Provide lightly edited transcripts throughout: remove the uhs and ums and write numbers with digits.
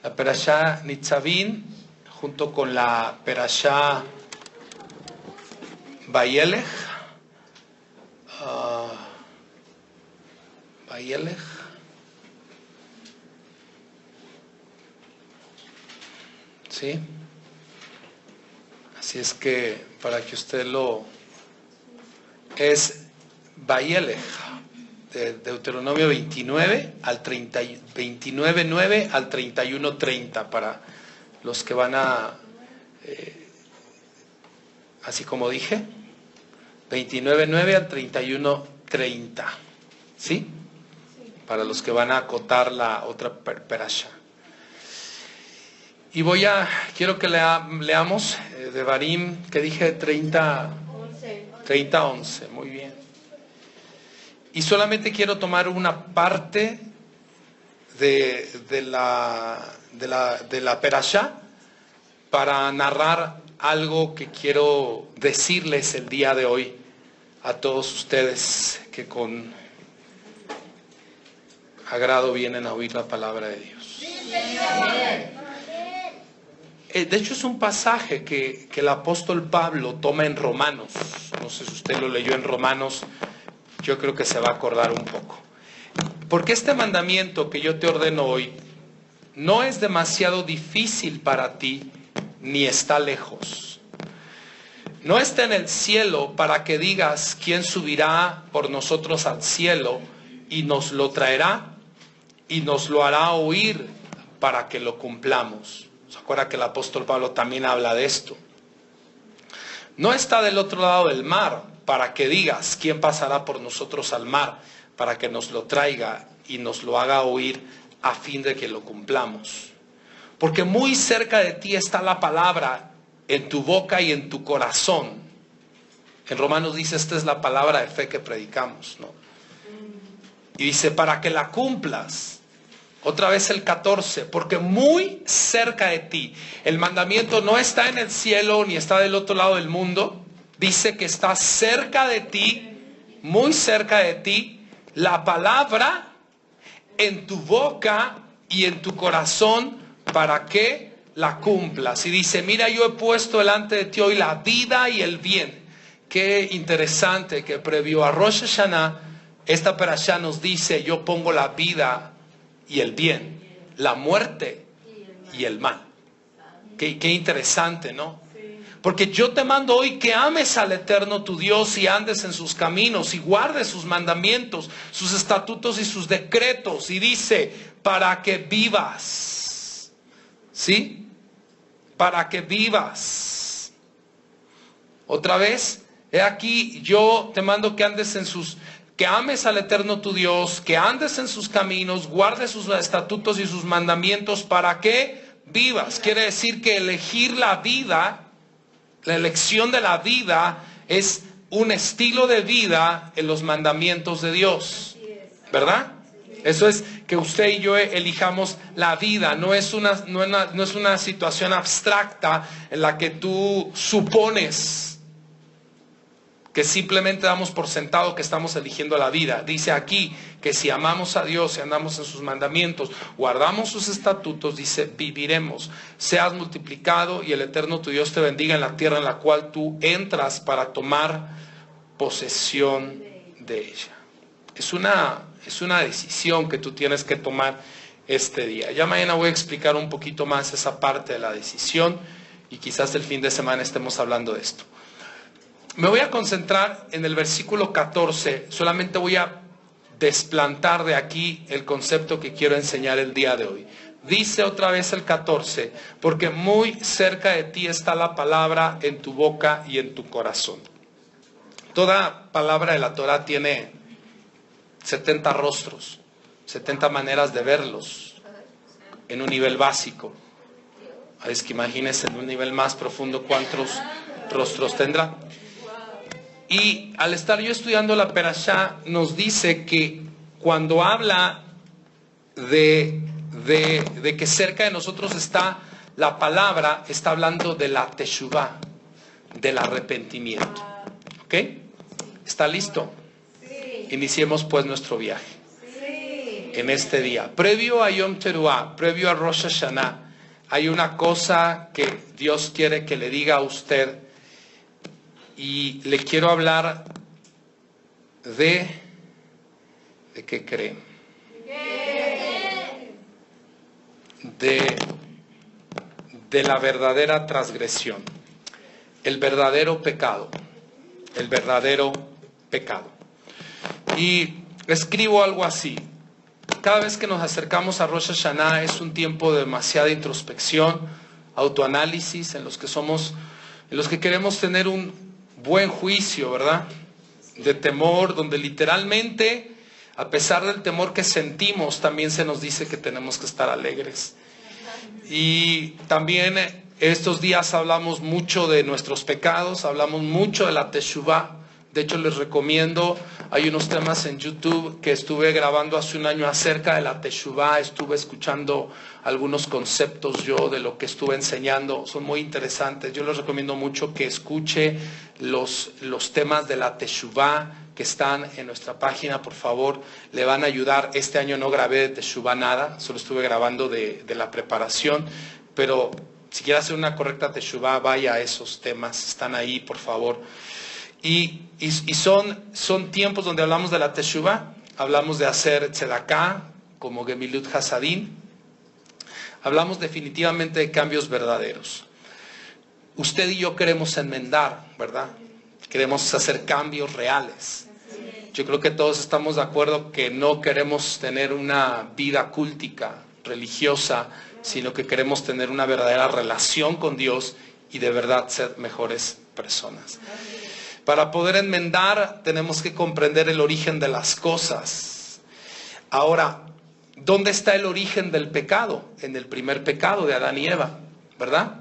La Perashá Nitzavim junto con la Perashá Vayelech. Vayelech. ¿Sí? Así es que para que usted lo... Es Vayelech, de Deuteronomio 29 al 30, 29:9 al 31:30, para los que van a, así como dije, 29:9 al 31:30, ¿sí? Para los que van a acotar la otra perasha. Y quiero que leamos de Barim, que dije 30:11, muy bien. Y solamente quiero tomar una parte de la perashá para narrar algo que quiero decirles el día de hoy a todos ustedes que con agrado vienen a oír la palabra de Dios. De hecho es un pasaje que el apóstol Pablo toma en Romanos. No sé si usted lo leyó en Romanos. Yo creo que se va a acordar un poco. Porque este mandamiento que yo te ordeno hoy no es demasiado difícil para ti, ni está lejos. No está en el cielo para que digas quién subirá por nosotros al cielo y nos lo traerá y nos lo hará oír para que lo cumplamos. ¿Se acuerda que el apóstol Pablo también habla de esto? No está del otro lado del mar para que digas quién pasará por nosotros al mar, para que nos lo traiga y nos lo haga oír a fin de que lo cumplamos. Porque muy cerca de ti está la palabra en tu boca y en tu corazón. En Romanos dice, esta es la palabra de fe que predicamos, ¿no? Y dice, para que la cumplas. Otra vez el 14, porque muy cerca de ti. El mandamiento no está en el cielo ni está del otro lado del mundo. Dice que está cerca de ti, muy cerca de ti, la palabra en tu boca y en tu corazón para que la cumplas. Y dice, mira, yo he puesto delante de ti hoy la vida y el bien. Qué interesante que previo a Rosh Hashanah, esta perashá nos dice, yo pongo la vida y el bien, la muerte y el mal. Qué interesante, ¿no? Porque yo te mando hoy que ames al Eterno tu Dios y andes en sus caminos y guardes sus mandamientos, sus estatutos y sus decretos. Y dice, para que vivas. ¿Sí? Para que vivas. Otra vez, he aquí, yo te mando que andes que ames al Eterno tu Dios, que andes en sus caminos, guardes sus estatutos y sus mandamientos para que vivas. Quiere decir que elegir la vida, la elección de la vida es un estilo de vida en los mandamientos de Dios, ¿verdad? Eso es que usted y yo elijamos la vida. No es una situación abstracta en la que tú supones que simplemente damos por sentado que estamos eligiendo la vida. Dice aquí que si amamos a Dios y andamos en sus mandamientos, guardamos sus estatutos, dice, viviremos. Seas multiplicado y el Eterno tu Dios te bendiga en la tierra en la cual tú entras para tomar posesión de ella. Es una decisión que tú tienes que tomar este día. Ya mañana voy a explicar un poquito más esa parte de la decisión y quizás el fin de semana estemos hablando de esto. Me voy a concentrar en el versículo 14, solamente voy a desplantar de aquí el concepto que quiero enseñar el día de hoy. Dice otra vez el 14, porque muy cerca de ti está la palabra en tu boca y en tu corazón. Toda palabra de la Torah tiene 70 rostros, 70 maneras de verlos en un nivel básico. Es que imagínense en un nivel más profundo cuántos rostros tendrá. Y al estar yo estudiando la perashá, nos dice que cuando habla de que cerca de nosotros está la palabra, está hablando de la teshuvá, del arrepentimiento. ¿Ok? ¿Está listo? Sí. Iniciemos pues nuestro viaje. Sí. en este día. Previo a Yom Teruah, previo a Rosh Hashanah, hay una cosa que Dios quiere que le diga a usted, y le quiero hablar ¿de qué creen? De la verdadera transgresión, el verdadero pecado, el verdadero pecado. Y escribo algo así: cada vez que nos acercamos a Rosh Hashanah es un tiempo de demasiada introspección, autoanálisis, en los que queremos tener un buen juicio, ¿verdad? De temor, donde literalmente, a pesar del temor que sentimos, también se nos dice que tenemos que estar alegres. Y también estos días hablamos mucho de nuestros pecados, hablamos mucho de la Teshuvah. De hecho, les recomiendo, hay unos temas en YouTube que estuve grabando hace un año acerca de la Teshuvah. Estuve escuchando algunos conceptos yo de lo que estuve enseñando, son muy interesantes. Yo les recomiendo mucho que escuche los temas de la Teshuvah que están en nuestra página, por favor, le van a ayudar. Este año no grabé de Teshuvah nada, solo estuve grabando de la preparación, pero si quiere hacer una correcta Teshuvah, vaya a esos temas, están ahí, por favor. Y son tiempos donde hablamos de la Teshuvah, hablamos de hacer tzedakah, como Gemilut Hasadim, hablamos definitivamente de cambios verdaderos. Usted y yo queremos enmendar, ¿verdad? Queremos hacer cambios reales. Yo creo que todos estamos de acuerdo que no queremos tener una vida cúltica, religiosa, sino que queremos tener una verdadera relación con Dios y de verdad ser mejores personas. Para poder enmendar tenemos que comprender el origen de las cosas. Ahora, ¿dónde está el origen del pecado? En el primer pecado de Adán y Eva, ¿verdad?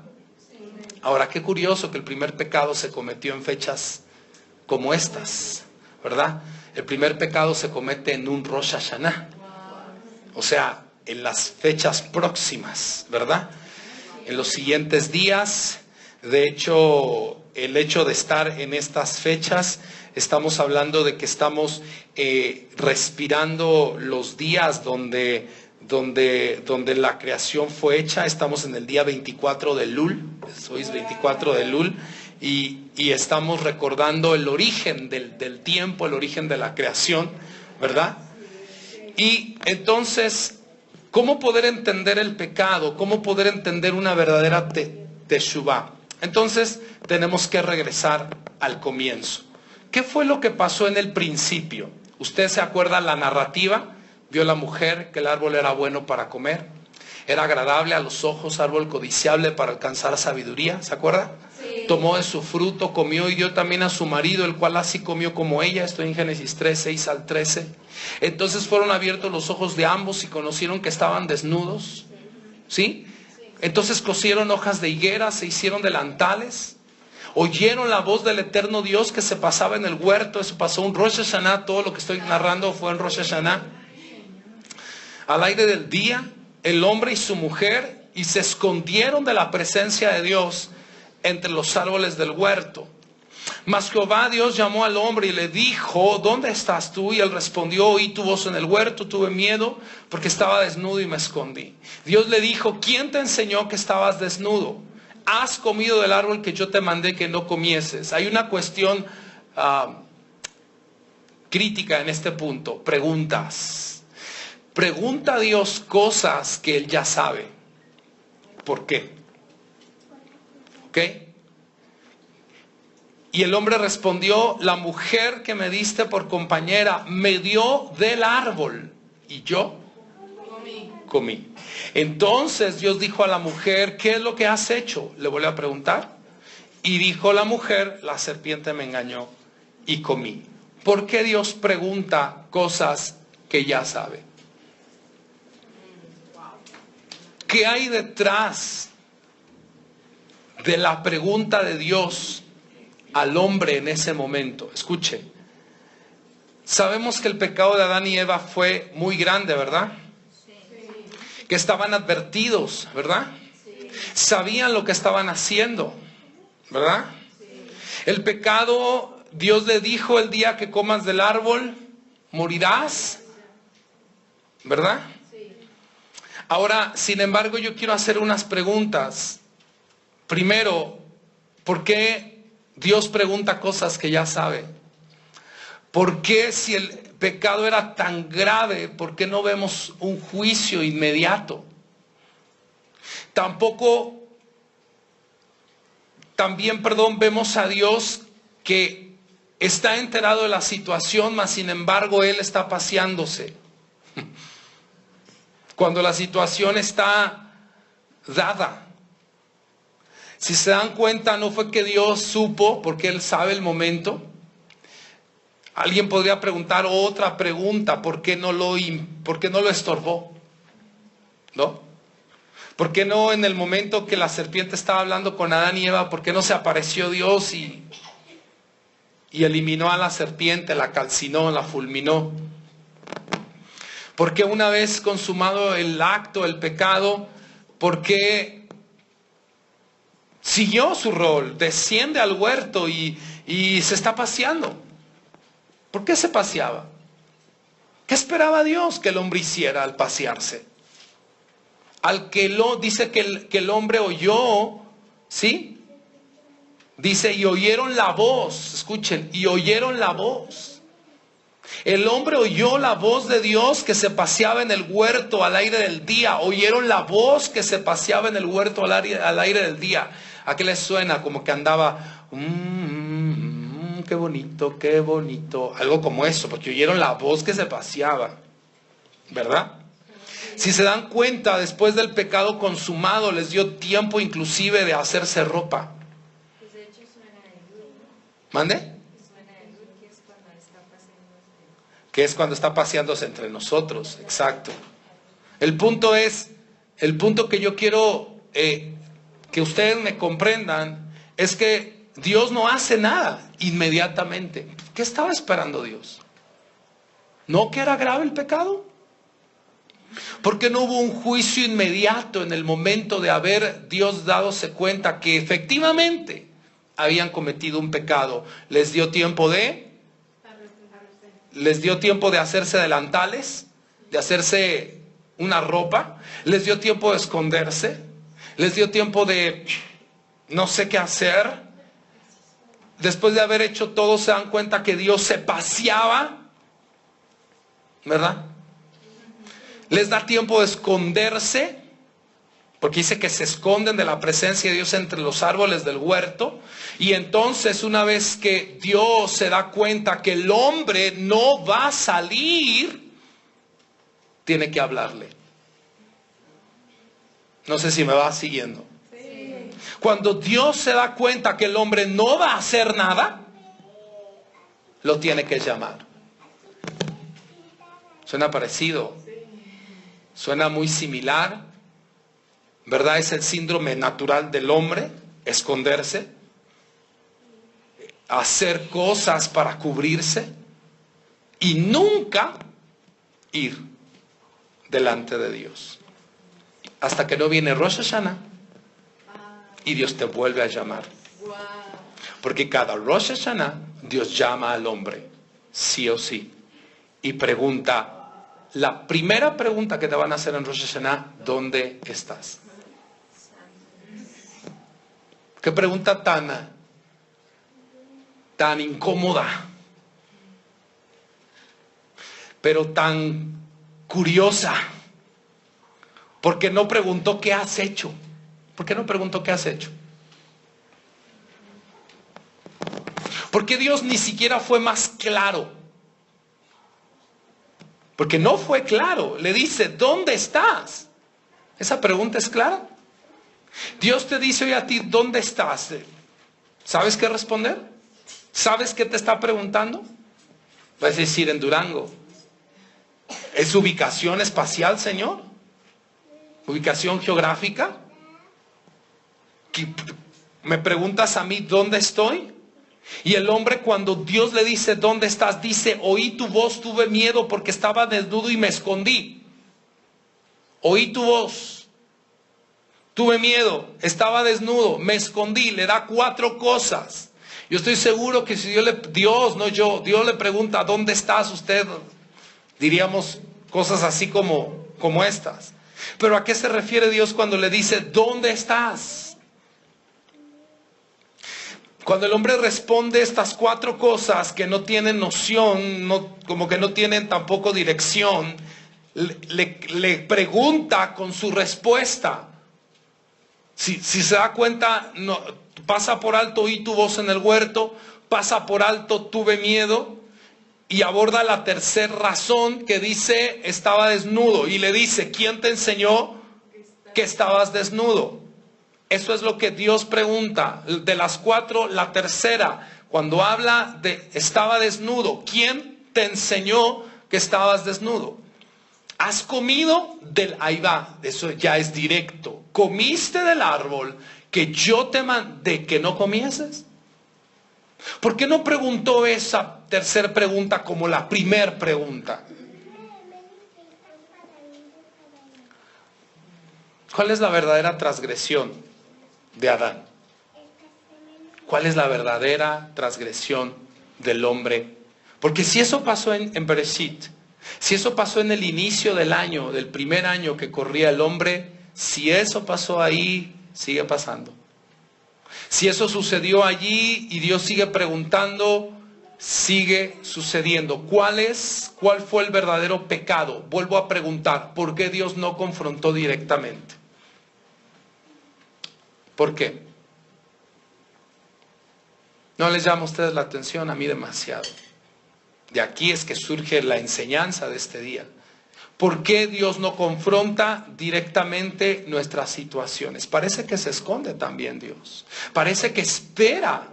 Ahora, qué curioso que el primer pecado se cometió en fechas como estas, ¿verdad? El primer pecado se comete en un Rosh Hashanah, o sea, en las fechas próximas, ¿verdad? En los siguientes días. De hecho, el hecho de estar en estas fechas, estamos hablando de que estamos respirando los días donde la creación fue hecha. Estamos en el día 24 de Elul, hoy es 24 de Elul, y estamos recordando el origen del tiempo, el origen de la creación, ¿verdad? Y entonces, ¿cómo poder entender el pecado? ¿Cómo poder entender una verdadera Teshuvah? Entonces, tenemos que regresar al comienzo. ¿Qué fue lo que pasó en el principio? ¿Usted se acuerda la narrativa? Vio la mujer que el árbol era bueno para comer, era agradable a los ojos, árbol codiciable para alcanzar sabiduría, ¿se acuerda? Sí. Tomó de su fruto, comió y dio también a su marido, el cual así comió como ella. Estoy en Génesis 3, 6 al 13. Entonces fueron abiertos los ojos de ambos y conocieron que estaban desnudos, ¿sí? Entonces cosieron hojas de higuera, se hicieron delantales. Oyeron la voz del eterno Dios que se pasaba en el huerto. Eso pasó un Rosh Hashanah. Todo lo que estoy narrando fue en Rosh Hashanah. Al aire del día, el hombre y su mujer, y se escondieron de la presencia de Dios entre los árboles del huerto. Mas Jehová Dios llamó al hombre y le dijo: ¿dónde estás tú? Y él respondió: oí tu voz en el huerto, tuve miedo porque estaba desnudo y me escondí. Dios le dijo: ¿quién te enseñó que estabas desnudo? ¿Has comido del árbol que yo te mandé que no comieses? Hay una cuestión crítica en este punto. Preguntas. Pregunta a Dios cosas que Él ya sabe. ¿Por qué? ¿Ok? Y el hombre respondió: la mujer que me diste por compañera me dio del árbol y yo comí. Entonces Dios dijo a la mujer: ¿qué es lo que has hecho? Le volvió a preguntar. Y dijo la mujer: la serpiente me engañó y comí. ¿Por qué Dios pregunta cosas que ya sabe? ¿Qué hay detrás de la pregunta de Dios al hombre en ese momento? Escuche, sabemos que el pecado de Adán y Eva fue muy grande, ¿verdad? Sí. Que estaban advertidos, ¿verdad? Sí. Sabían lo que estaban haciendo, ¿verdad? Sí. El pecado, Dios le dijo: el día que comas del árbol, morirás. ¿verdad? Sí. Ahora, sin embargo, yo quiero hacer unas preguntas. Primero, ¿por qué Dios pregunta cosas que ya sabe? ¿Por qué si el pecado era tan grave, por qué no vemos un juicio inmediato? También, vemos a Dios que está enterado de la situación, mas sin embargo Él está paseándose. Cuando la situación está dada. Si se dan cuenta, no fue que Dios supo, porque Él sabe el momento. Alguien podría preguntar otra pregunta, ¿por qué no lo estorbó? ¿No? ¿Por qué no en el momento que la serpiente estaba hablando con Adán y Eva, por qué no se apareció Dios y eliminó a la serpiente, la calcinó, la fulminó? ¿Por qué una vez consumado el acto, el pecado, por qué siguió su rol, desciende al huerto y se está paseando? ¿Por qué se paseaba? ¿Qué esperaba Dios que el hombre hiciera al pasearse? Dice que el hombre oyó, ¿sí? Dice, y oyeron la voz, escuchen, y oyeron la voz. El hombre oyó la voz de Dios que se paseaba en el huerto al aire del día. Oyeron la voz que se paseaba en el huerto al aire del día. ¿A qué les suena? Como que andaba, qué bonito, qué bonito. Algo como eso, porque oyeron la voz que se paseaba, ¿verdad? Si se dan cuenta, después del pecado consumado, les dio tiempo inclusive de hacerse ropa. Pues de hecho suena de luz, ¿no? ¿Mande? Suena de luz, que es cuando está paseándose. Que es cuando está paseándose entre nosotros, exacto. El punto que yo quiero que ustedes me comprendan, es que Dios no hace nada inmediatamente. ¿Qué estaba esperando Dios? ¿No que era grave el pecado? ¿Por qué no hubo un juicio inmediato en el momento de haber Dios dadose cuenta que efectivamente habían cometido un pecado? Les dio tiempo de hacerse delantales, de hacerse una ropa, les dio tiempo de esconderse, les dio tiempo de no sé qué hacer. Después de haber hecho todo, se dan cuenta que Dios se paseaba, ¿verdad? Les da tiempo de esconderse, porque dice que se esconden de la presencia de Dios entre los árboles del huerto. Y entonces, una vez que Dios se da cuenta que el hombre no va a salir, tiene que hablarle. No sé si me va siguiendo. Sí. Cuando Dios se da cuenta que el hombre no va a hacer nada, lo tiene que llamar. Suena parecido. Suena muy similar, ¿verdad? Es el síndrome natural del hombre, esconderse, hacer cosas para cubrirse y nunca ir delante de Dios. Hasta que no viene Rosh Hashanah y Dios te vuelve a llamar. Porque cada Rosh Hashanah Dios llama al hombre, sí o sí, y pregunta. La primera pregunta que te van a hacer en Rosh Hashanah, ¿dónde estás? Qué pregunta tan incómoda, pero tan curiosa, porque no preguntó qué has hecho. ¿Por qué no preguntó qué has hecho? Porque Dios ni siquiera fue más claro. Porque no fue claro. Le dice, ¿dónde estás? ¿Esa pregunta es clara? Dios te dice hoy a ti, ¿dónde estás? ¿Sabes qué responder? ¿Sabes qué te está preguntando? Vas a decir, en Durango. ¿Es ubicación espacial, Señor? ¿Ubicación geográfica? ¿Me preguntas a mí dónde estoy? Y el hombre, cuando Dios le dice ¿dónde estás?, dice, oí tu voz, tuve miedo porque estaba desnudo y me escondí. Oí tu voz, tuve miedo, estaba desnudo, me escondí. Le da 4 cosas. Yo estoy seguro que si Dios le pregunta ¿dónde estás?, usted diríamos, cosas así como estas. Pero ¿a qué se refiere Dios cuando le dice, ¿dónde estás? Cuando el hombre responde estas 4 cosas que no tienen noción, como que no tienen tampoco dirección, le pregunta con su respuesta. Si se da cuenta, no, pasa por alto oí tu voz en el huerto, pasa por alto tuve miedo, y aborda la tercera razón que dice estaba desnudo, y le dice, ¿quién te enseñó que estabas desnudo? Eso es lo que Dios pregunta. De las 4, la tercera, cuando habla de estaba desnudo, ¿quién te enseñó que estabas desnudo? ¿Has comido del... Ahí va, eso ya es directo. ¿Comiste del árbol que yo te mandé que no comieses? ¿Por qué no preguntó esa tercera pregunta como la primera pregunta? ¿Cuál es la verdadera transgresión de Adán? ¿Cuál es la verdadera transgresión del hombre? Porque si eso pasó en Bereshit, si eso pasó en el inicio del año, del primer año que corría el hombre, si eso pasó ahí, sigue pasando. Si eso sucedió allí y Dios sigue preguntando, sigue sucediendo. ¿Cuál fue el verdadero pecado? Vuelvo a preguntar, ¿por qué Dios no confrontó directamente? ¿Por qué? ¿No les llama a ustedes la atención? A mí demasiado. De aquí es que surge la enseñanza de este día. ¿Por qué Dios no confronta directamente nuestras situaciones? Parece que se esconde también Dios. Parece que espera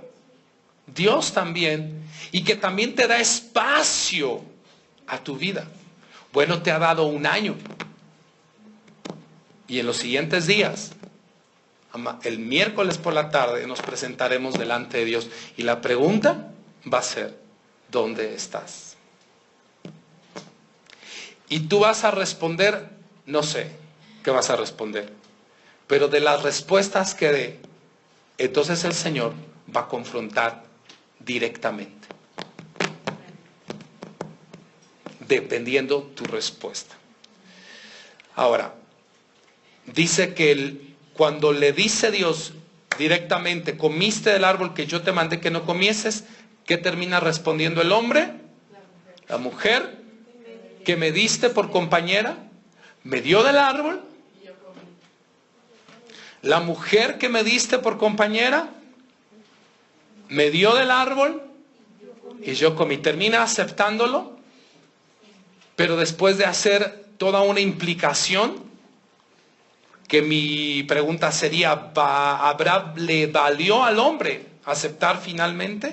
Dios también, y que también te da espacio a tu vida. Bueno, te ha dado un año. Y en los siguientes días, el miércoles por la tarde, nos presentaremos delante de Dios. Y la pregunta va a ser, ¿dónde estás? Y tú vas a responder, no sé qué vas a responder, pero de las respuestas que dé, entonces el Señor va a confrontar directamente, dependiendo tu respuesta. Ahora, dice que cuando le dice Dios directamente, comiste del árbol que yo te mandé que no comieses, ¿qué termina respondiendo el hombre? La mujer que me diste por compañera, me dio del árbol. La mujer que me diste por compañera, me dio del árbol y yo comí. Termina aceptándolo, pero después de hacer toda una implicación, que mi pregunta sería, ¿le valió al hombre aceptar finalmente?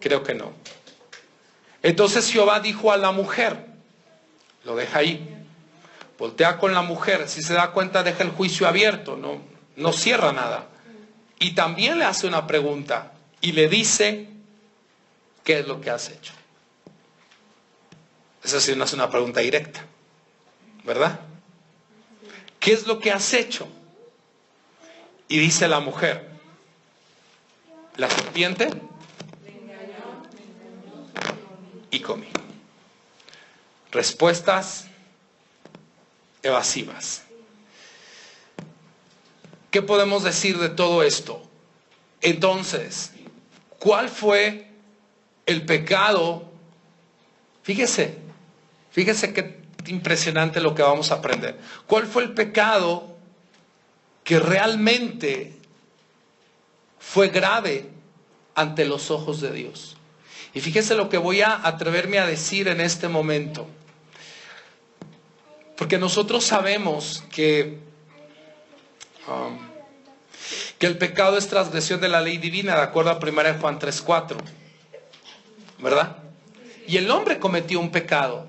Creo que no. Entonces Jehová dijo a la mujer, lo deja ahí, voltea con la mujer, si se da cuenta deja el juicio abierto, no cierra nada. Y también le hace una pregunta y le dice, ¿qué es lo que has hecho? Esa sí no es una pregunta directa, ¿verdad? ¿Qué es lo que has hecho? Y dice la mujer, la serpiente y comí. Respuestas evasivas. ¿Qué podemos decir de todo esto? Entonces, ¿cuál fue el pecado? Fíjese qué impresionante lo que vamos a aprender. ¿Cuál fue el pecado que realmente fue grave ante los ojos de Dios? Y fíjese lo que voy a atreverme a decir en este momento. Porque nosotros sabemos que el pecado es transgresión de la ley divina, de acuerdo a 1 Juan 3:4, ¿verdad? Y el hombre cometió un pecado.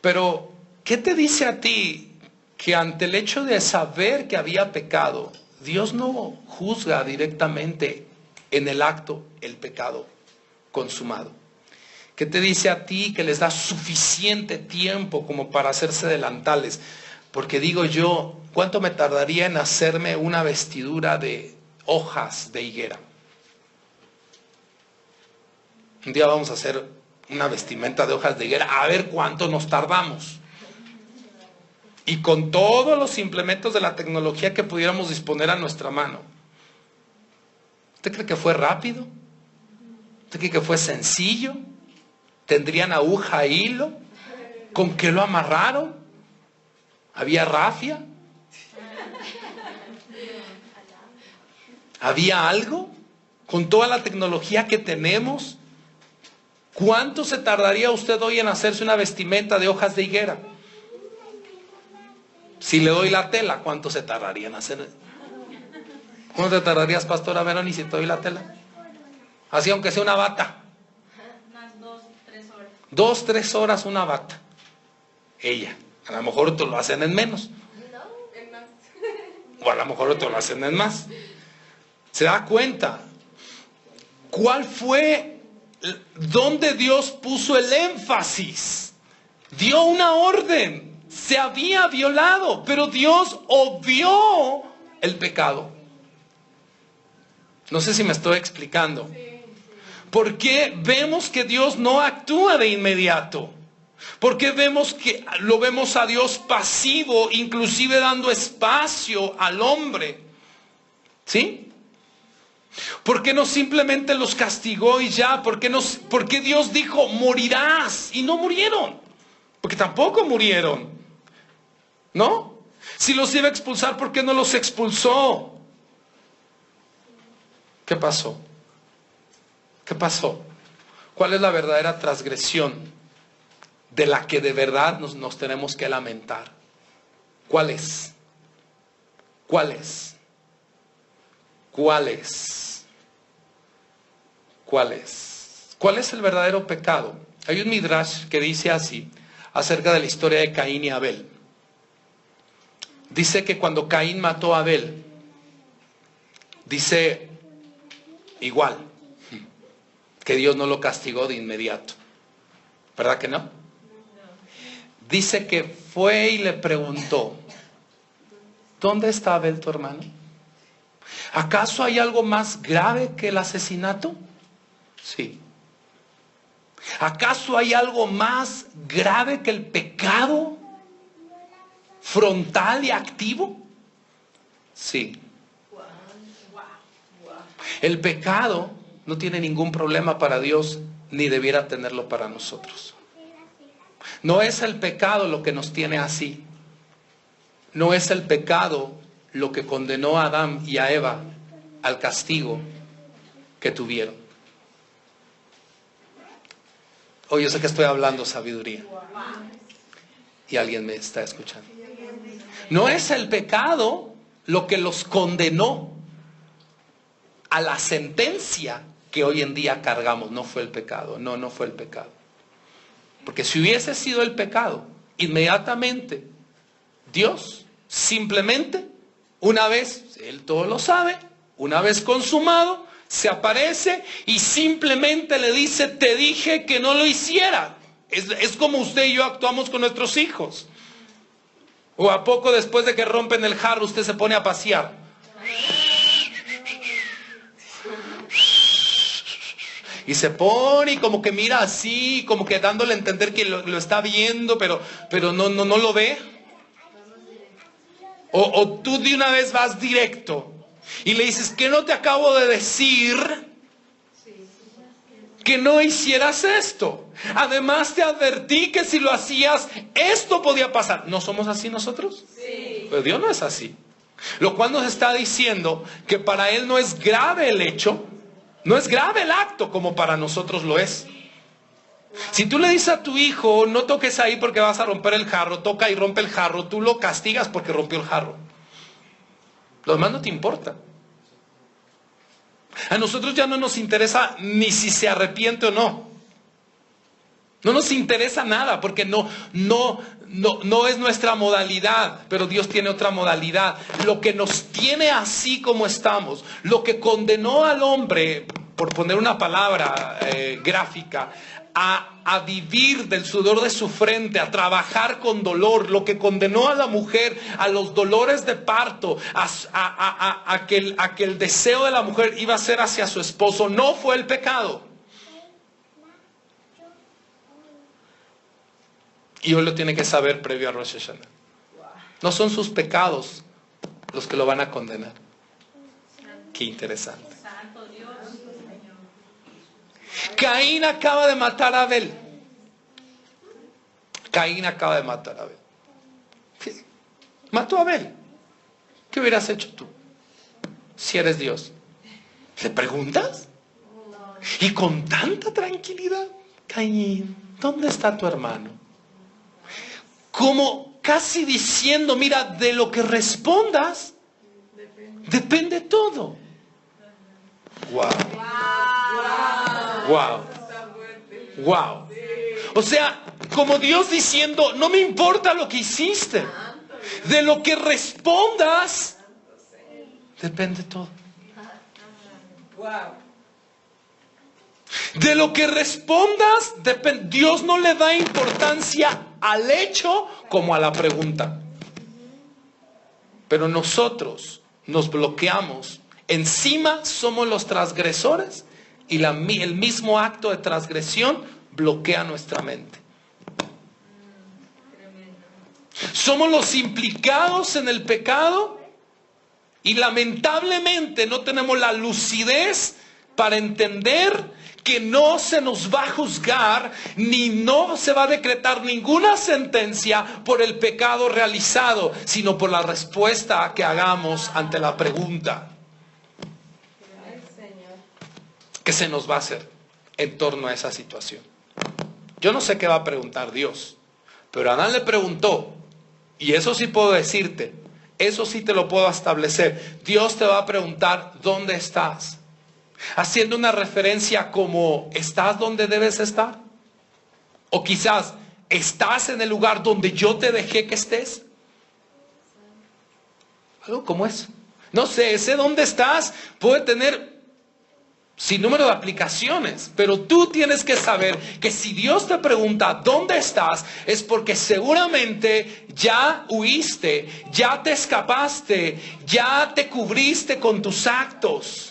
Pero, ¿qué te dice a ti que ante el hecho de saber que había pecado, Dios no juzga directamente en el acto el pecado consumado? ¿Qué te dice a ti que les da suficiente tiempo como para hacerse delantales? Porque digo yo, ¿cuánto me tardaría en hacerme una vestidura de hojas de higuera? Un día vamos a hacer Una vestimenta de hojas de higuera, a ver cuánto nos tardamos. Y con todos los implementos de la tecnología que pudiéramos disponer a nuestra mano. ¿Usted cree que fue rápido? ¿Usted cree que fue sencillo? ¿Tendrían aguja e hilo? ¿Con qué lo amarraron? ¿Había rafia? ¿Había algo? Con toda la tecnología que tenemos, ¿cuánto se tardaría usted hoy en hacerse una vestimenta de hojas de higuera? Si le doy la tela, ¿cuánto se tardaría en hacer? ¿Cuánto te tardarías, pastora Verónica, si te doy la tela? Así aunque sea una bata. Unas 2, 3 horas. 2, 3 horas una bata. Ella. A lo mejor otros lo hacen en menos. En más. O a lo mejor otros lo hacen en más. ¿Se da cuenta? ¿Cuál fue? ¿Dónde Dios puso el énfasis? Dio una orden. Se había violado, pero Dios obvió el pecado. No sé si me estoy explicando. ¿Por qué vemos que Dios no actúa de inmediato? ¿Por qué lo vemos a Dios pasivo, inclusive dando espacio al hombre? ¿Sí? ¿Por qué no simplemente los castigó y ya? ¿Por qué Dios dijo, morirás? Y no murieron. Porque tampoco murieron. ¿No? Si los iba a expulsar, ¿por qué no los expulsó? ¿Qué pasó? ¿Qué pasó? ¿Cuál es la verdadera transgresión de la que de verdad nos tenemos que lamentar? ¿Cuál es? ¿Cuál es? ¿Cuál es? ¿Cuál es? ¿Cuál es el verdadero pecado? Hay un midrash que dice así, acerca de la historia de Caín y Abel. Dice que cuando Caín mató a Abel, dice igual, que Dios no lo castigó de inmediato. ¿Verdad que no? Dice que fue y le preguntó, ¿dónde está Abel tu hermano? ¿Acaso hay algo más grave que el asesinato? Sí. ¿Acaso hay algo más grave que el pecado frontal y activo? Sí. El pecado no tiene ningún problema para Dios, ni debiera tenerlo para nosotros. No es el pecado lo que nos tiene así. No es el pecado lo que condenó a Adán y a Eva al castigo que tuvieron. Hoy yo sé que estoy hablando sabiduría y alguien me está escuchando. No es el pecado lo que los condenó a la sentencia que hoy en día cargamos. No fue el pecado, no fue el pecado. Porque si hubiese sido el pecado, inmediatamente Dios simplemente, una vez, Él todo lo sabe, una vez consumado, se aparece y simplemente le dice, te dije que no lo hiciera. Es como usted y yo actuamos con nuestros hijos. O a poco después de que rompen el jarro, usted se pone a pasear. Y se pone y como que mira así, como que dándole a entender que lo está viendo, pero no lo ve. O tú de una vez vas directo y le dices, ¿qué no te acabo de decir que no hicieras esto? Además te advertí que si lo hacías, esto podía pasar. ¿No somos así nosotros? Sí. Pero Dios no es así. Lo cual nos está diciendo que para Él no es grave el hecho, no es grave el acto como para nosotros lo es. Si tú le dices a tu hijo, no toques ahí porque vas a romper el jarro, toca y rompe el jarro, tú lo castigas porque rompió el jarro. Lo demás no te importa. A nosotros ya no nos interesa ni si se arrepiente o no. No nos interesa nada porque no es nuestra modalidad, pero Dios tiene otra modalidad. Lo que nos tiene así como estamos, lo que condenó al hombre, por poner una palabra gráfica, a vivir del sudor de su frente, a trabajar con dolor, lo que condenó a la mujer a los dolores de parto, a que el deseo de la mujer iba a ser hacia su esposo, no fue el pecado. Y hoy lo tiene que saber previo a Rosh Hashanah. No son sus pecados los que lo van a condenar. Qué interesante. Caín acaba de matar a Abel. Caín acaba de matar a Abel. ¿Qué? Mató a Abel. ¿Qué hubieras hecho tú si eres Dios? ¿Le preguntas? Y con tanta tranquilidad, Caín, ¿dónde está tu hermano? Como casi diciendo, mira, de lo que respondas, depende todo. Wow. Wow. Wow. O sea, como Dios diciendo, no me importa lo que hiciste. De lo que respondas, depende todo. De lo que respondas, Dios no le da importancia al hecho como a la pregunta. Pero nosotros nos bloqueamos. Encima somos los transgresores y el mismo acto de transgresión bloquea nuestra mente. Somos los implicados en el pecado y lamentablemente no tenemos la lucidez para entender que no se nos va a juzgar ni no se va a decretar ninguna sentencia por el pecado realizado, sino por la respuesta que hagamos ante la pregunta que se nos va a hacer en torno a esa situación. Yo no sé qué va a preguntar Dios, pero Adán le preguntó, y eso sí puedo decirte, eso sí te lo puedo establecer. Dios te va a preguntar, ¿dónde estás? Haciendo una referencia como, ¿estás donde debes estar? O quizás, ¿estás en el lugar donde yo te dejé que estés? Algo como eso. No sé, ese dónde estás puede tener sin número de aplicaciones, pero tú tienes que saber que si Dios te pregunta ¿dónde estás? Es porque seguramente ya huiste, ya te escapaste, ya te cubriste con tus actos.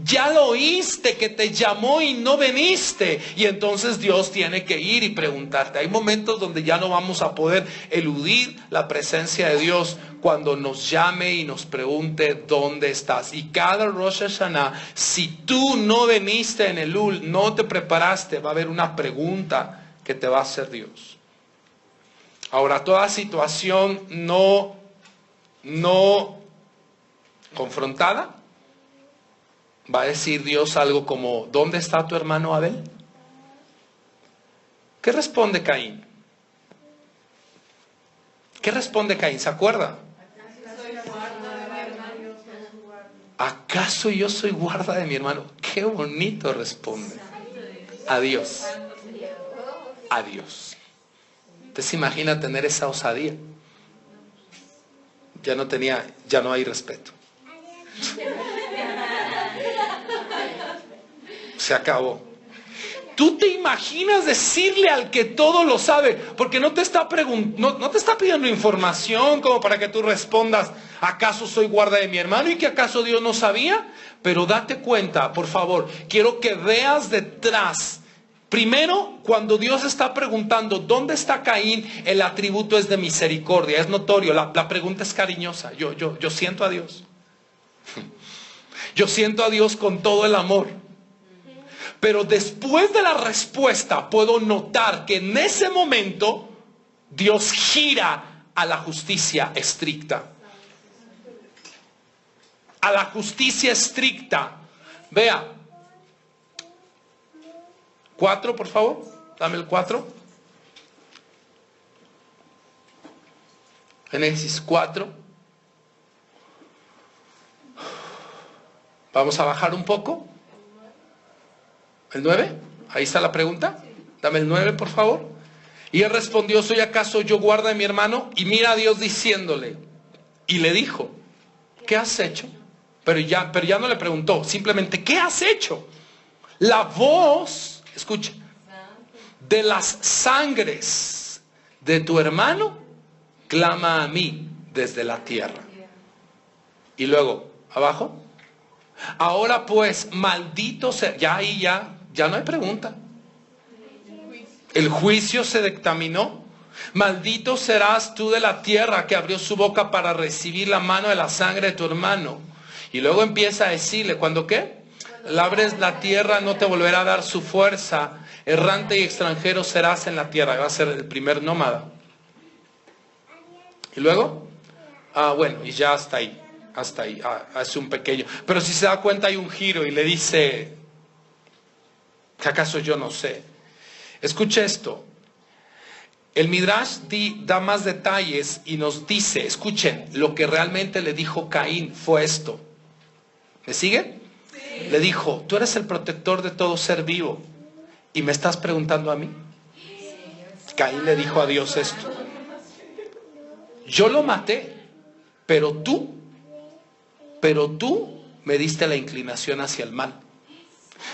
Ya lo oíste que te llamó y no viniste. Y entonces Dios tiene que ir y preguntarte. Hay momentos donde ya no vamos a poder eludir la presencia de Dios cuando nos llame y nos pregunte dónde estás. Y cada Rosh Hashanah, si tú no viniste en Elul, no te preparaste, va a haber una pregunta que te va a hacer Dios. Ahora, toda situación no confrontada, va a decir Dios algo como, ¿dónde está tu hermano Abel? ¿Qué responde Caín? ¿Qué responde Caín? ¿Se acuerda? ¿Acaso yo soy guarda de mi hermano? Qué bonito responde. Adiós. Adiós. ¿Usted se imagina tener esa osadía? Ya no hay respeto. Se acabó. ¿Tú te imaginas decirle al que todo lo sabe? Porque no te está pidiendo información como para que tú respondas, ¿acaso soy guarda de mi hermano? ¿Y que acaso Dios no sabía? Pero date cuenta, por favor, quiero que veas detrás. Primero, cuando Dios está preguntando ¿dónde está Caín? El atributo es de misericordia, es notorio, la pregunta es cariñosa. Yo siento a Dios. Yo siento a Dios con todo el amor. Pero después de la respuesta puedo notar que en ese momento Dios gira a la justicia estricta. A la justicia estricta. Vea. 4, por favor. Dame el 4. Génesis 4. Vamos a bajar un poco. ¿El 9? Ahí está la pregunta. Dame el 9, por favor. Y él respondió, ¿soy acaso yo guarda de mi hermano? Y mira a Dios diciéndole. Y le dijo, ¿qué has hecho? Pero ya no le preguntó, simplemente, ¿qué has hecho? La voz, escucha, de las sangres de tu hermano clama a mí desde la tierra. Y luego, abajo. Ahora pues, maldito sea. Ya ahí ya no hay pregunta. El juicio se dictaminó. Maldito serás tú de la tierra que abrió su boca para recibir la mano de la sangre de tu hermano. Y luego empieza a decirle, ¿cuándo qué? Labres la tierra, no te volverá a dar su fuerza. Errante y extranjero serás en la tierra. Va a ser el primer nómada. Y luego, bueno, y ya hasta ahí. Hace un pequeño. Pero si se da cuenta hay un giro y le dice, ¿que acaso yo no sé? Escuche esto. El Midrash da más detalles y nos dice, escuchen, lo que realmente le dijo Caín fue esto. ¿Me siguen? Sí. Le dijo, tú eres el protector de todo ser vivo y me estás preguntando a mí. Caín le dijo a Dios esto. Yo lo maté, pero tú me diste la inclinación hacia el mal.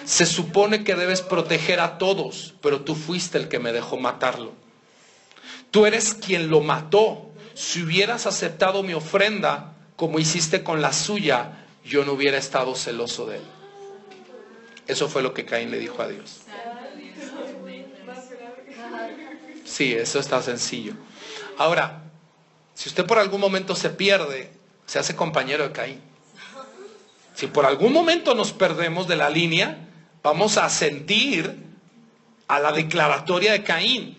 Se supone que debes proteger a todos, pero tú fuiste el que me dejó matarlo. Tú eres quien lo mató. Si hubieras aceptado mi ofrenda, como hiciste con la suya, yo no hubiera estado celoso de él. Eso fue lo que Caín le dijo a Dios. Sí, eso está sencillo. Ahora, si usted por algún momento se pierde, se hace compañero de Caín. Si por algún momento nos perdemos de la línea, vamos a sentir a la declaratoria de Caín.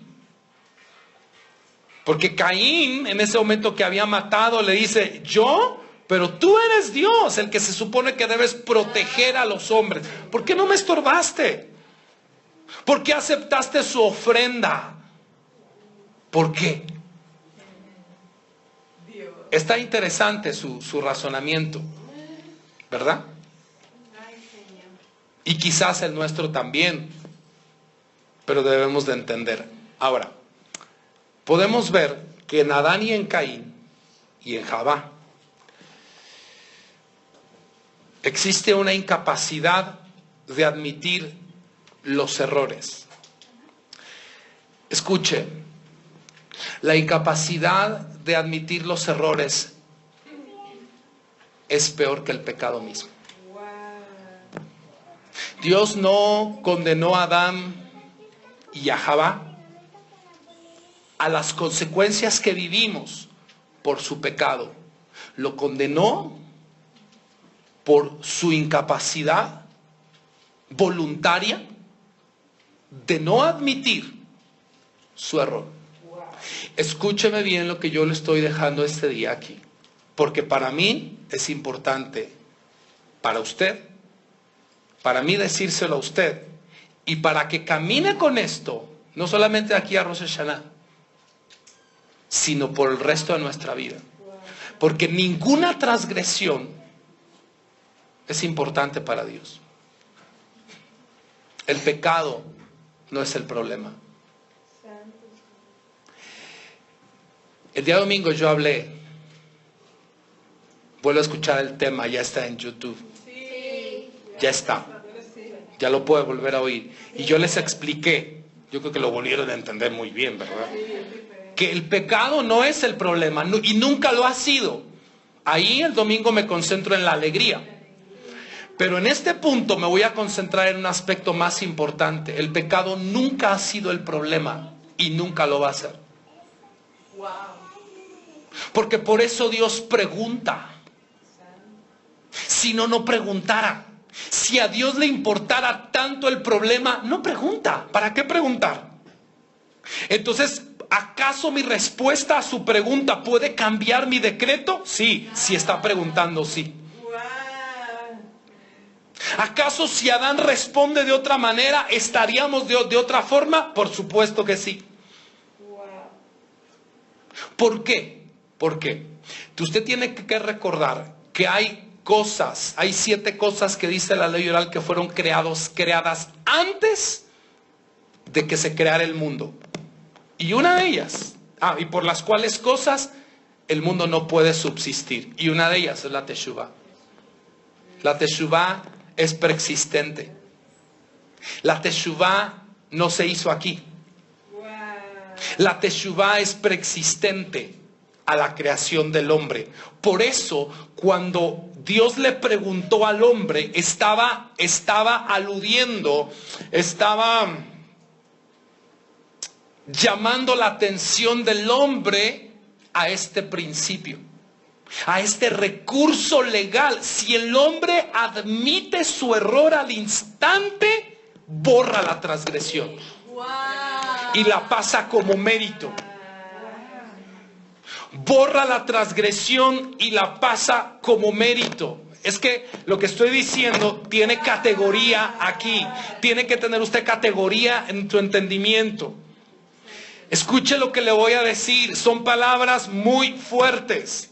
Porque Caín, en ese momento que había matado, le dice, yo, pero tú eres Dios, el que se supone que debes proteger a los hombres. ¿Por qué no me estorbaste? ¿Por qué aceptaste su ofrenda? ¿Por qué? Está interesante su razonamiento, ¿verdad? Y quizás el nuestro también, pero debemos de entender. Ahora, podemos ver que en Adán y en Caín y en Javá existe una incapacidad de admitir los errores. Escuche, la incapacidad de admitir los errores es peor que el pecado mismo. Dios no condenó a Adán y a Javá a las consecuencias que vivimos por su pecado. Lo condenó por su incapacidad voluntaria de no admitir su error. Escúcheme bien lo que yo le estoy dejando este día aquí, porque para mí es importante, para usted, para mí decírselo a usted, y para que camine con esto, no solamente aquí a Rosh Hashanah, sino por el resto de nuestra vida. Porque ninguna transgresión es importante para Dios. El pecado no es el problema. El día domingo yo hablé, vuelvo a escuchar el tema, ya está en YouTube. Ya está. Ya lo puedo volver a oír. Y yo les expliqué, yo creo que lo volvieron a entender muy bien, ¿verdad? Que el pecado no es el problema y nunca lo ha sido. Ahí el domingo me concentro en la alegría. Pero en este punto me voy a concentrar en un aspecto más importante. El pecado nunca ha sido el problema y nunca lo va a ser. Porque por eso Dios pregunta. Si no, no preguntara. Si a Dios le importara tanto el problema, no pregunta. ¿Para qué preguntar? Entonces, ¿acaso mi respuesta a su pregunta puede cambiar mi decreto? Sí, si está preguntando, sí. ¿Acaso si Adán responde de otra manera, estaríamos de otra forma? Por supuesto que sí. ¿Por qué? ¿Por qué? Usted tiene que recordar que hay 7 cosas que dice la ley oral que fueron creadas antes de que se creara el mundo. Y una de ellas, y por las cuales cosas el mundo no puede subsistir. Y una de ellas es la teshuvá. La teshuvá es preexistente. La teshuvá no se hizo aquí. La teshuvá es preexistente a la creación del hombre. Por eso, cuando Dios le preguntó al hombre, estaba aludiendo, estaba llamando la atención del hombre a este principio, a este recurso legal. Si el hombre admite su error al instante, borra la transgresión y la pasa como mérito. Borra la transgresión y la pasa como mérito. Es que lo que estoy diciendo tiene categoría aquí. Tiene que tener usted categoría en tu entendimiento. Escuche lo que le voy a decir. Son palabras muy fuertes.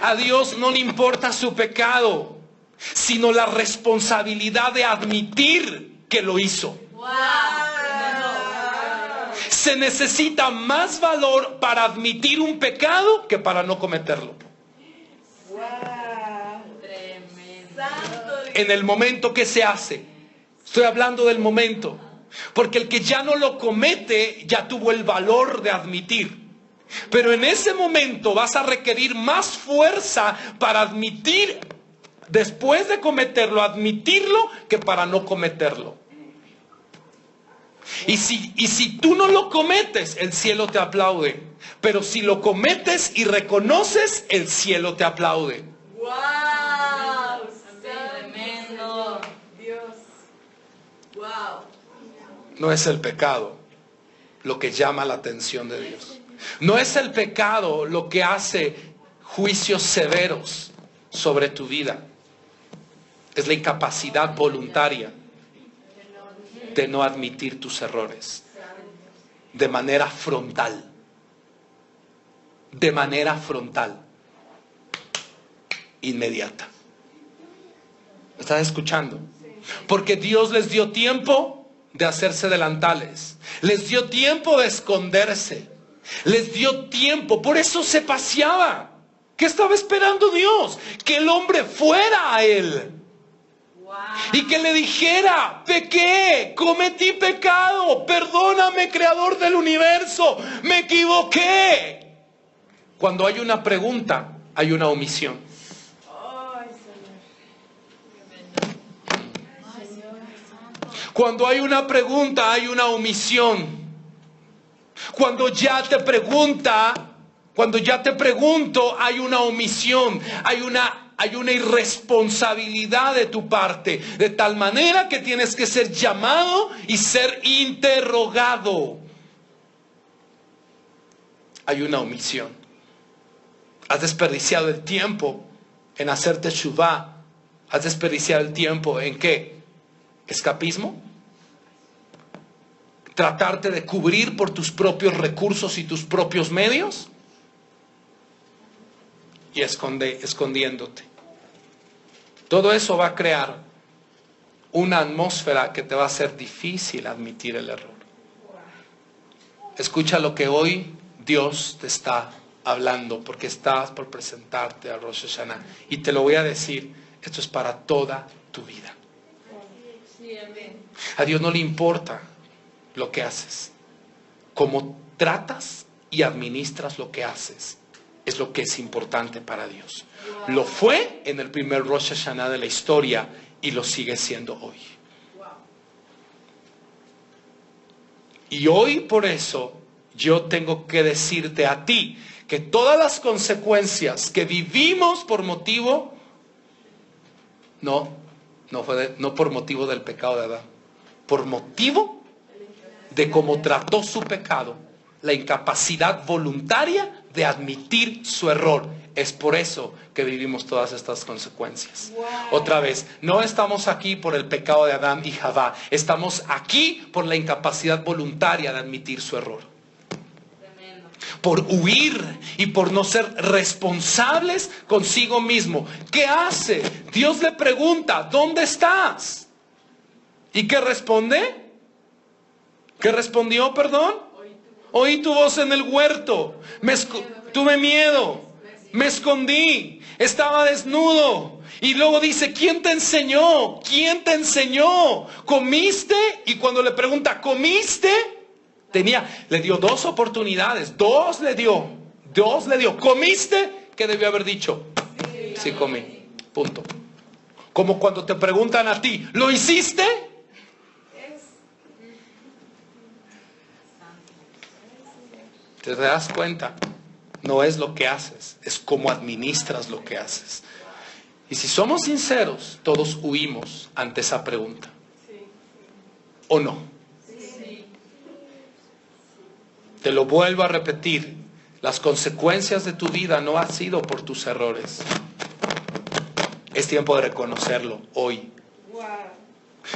A Dios no le importa su pecado, sino la responsabilidad de admitir que lo hizo. Se necesita más valor para admitir un pecado que para no cometerlo. En el momento que se hace, estoy hablando del momento, porque el que ya no lo comete ya tuvo el valor de admitir. Pero en ese momento vas a requerir más fuerza para admitir, después de cometerlo, admitirlo, que para no cometerlo. Y si tú no lo cometes, el cielo te aplaude. Pero si lo cometes y reconoces, el cielo te aplaude. ¡Wow! Tremendo. Dios. ¡Wow! No es el pecado lo que llama la atención de Dios. No es el pecado lo que hace juicios severos sobre tu vida. Es la incapacidad voluntaria de no admitir tus errores de manera frontal. De manera frontal. Inmediata. ¿Me estás escuchando? Porque Dios les dio tiempo de hacerse delantales. Les dio tiempo de esconderse. Les dio tiempo. Por eso se paseaba. ¿Qué estaba esperando Dios? Que el hombre fuera a él. Y que le dijera: pequé, cometí pecado, perdóname, creador del universo, me equivoqué. Cuando hay una pregunta, hay una omisión. Cuando hay una pregunta, hay una omisión. Cuando ya te pregunto, hay una omisión, hay una irresponsabilidad de tu parte, de tal manera que tienes que ser llamado y ser interrogado. Hay una omisión. Has desperdiciado el tiempo en hacerte teshuvá. Has desperdiciado el tiempo en ¿qué? ¿Escapismo? ¿Tratarte de cubrir por tus propios recursos y tus propios medios? Y escondiéndote. Todo eso va a crear una atmósfera que te va a hacer difícil admitir el error. Escucha lo que hoy Dios te está hablando, porque estás por presentarte a Rosh Hashanah. Y te lo voy a decir, esto es para toda tu vida. A Dios no le importa lo que haces. Cómo tratas y administras lo que haces es lo que es importante para Dios. Lo fue en el primer Rosh Hashanah de la historia y lo sigue siendo hoy. Y hoy por eso yo tengo que decirte a ti que todas las consecuencias que vivimos por motivo, no por motivo del pecado de Adán, por motivo de cómo trató su pecado, la incapacidad voluntaria de admitir su error. Es por eso que vivimos todas estas consecuencias. Otra vez, no estamos aquí por el pecado de Adán y Javá. Estamos aquí por la incapacidad voluntaria de admitir su error. Por huir y por no ser responsables consigo mismo. ¿Qué hace? Dios le pregunta: ¿dónde estás? ¿Y qué responde? ¿Qué respondió, perdón? Oí tu voz en el huerto. Tuve miedo. Me escondí. Estaba desnudo. Y luego dice: ¿quién te enseñó? ¿Quién te enseñó? ¿Comiste? Y cuando le pregunta: ¿comiste? Le dio 2 oportunidades. 2 le dio. ¿Comiste? ¿Qué debió haber dicho? Sí, comí. Punto. Como cuando te preguntan a ti: ¿lo hiciste? ¿Te das cuenta? No es lo que haces, es cómo administras lo que haces. Y si somos sinceros, todos huimos ante esa pregunta. ¿O no? Te lo vuelvo a repetir. Las consecuencias de tu vida no han sido por tus errores. Es tiempo de reconocerlo hoy.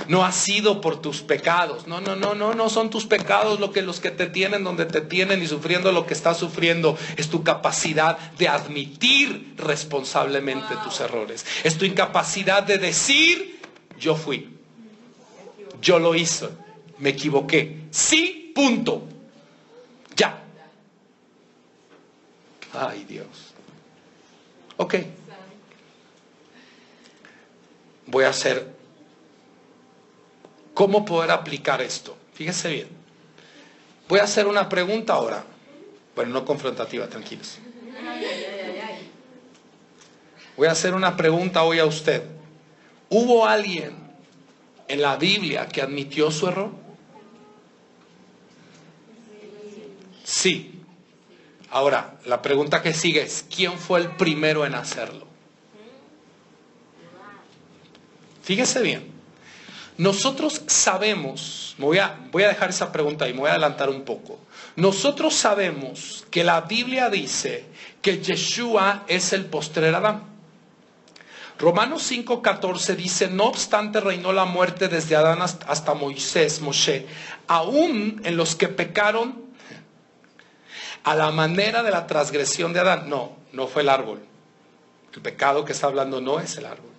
No ha sido por tus pecados. No son tus pecados los que te tienen donde te tienen y sufriendo lo que estás sufriendo. Es tu capacidad de admitir responsablemente tus errores. Es tu incapacidad de decir, yo fui. Yo lo hice. Me equivoqué. Sí, punto. Ya. Ay, Dios. Ok. Voy a hacer... ¿Cómo poder aplicar esto? Fíjese bien. Voy a hacer una pregunta ahora. Bueno, no confrontativa, tranquilos. Voy a hacer una pregunta hoy a usted. ¿Hubo alguien en la Biblia que admitió su error? Sí. Ahora, la pregunta que sigue es, ¿quién fue el primero en hacerlo? Fíjese bien. Nosotros sabemos, voy a dejar esa pregunta y me voy a adelantar un poco. Nosotros sabemos que la Biblia dice que Yeshua es el postrer Adán. Romanos 5:14 dice, no obstante reinó la muerte desde Adán hasta Moisés, Moshe, aún en los que pecaron a la manera de la transgresión de Adán. No fue el árbol. El pecado que está hablando no es el árbol.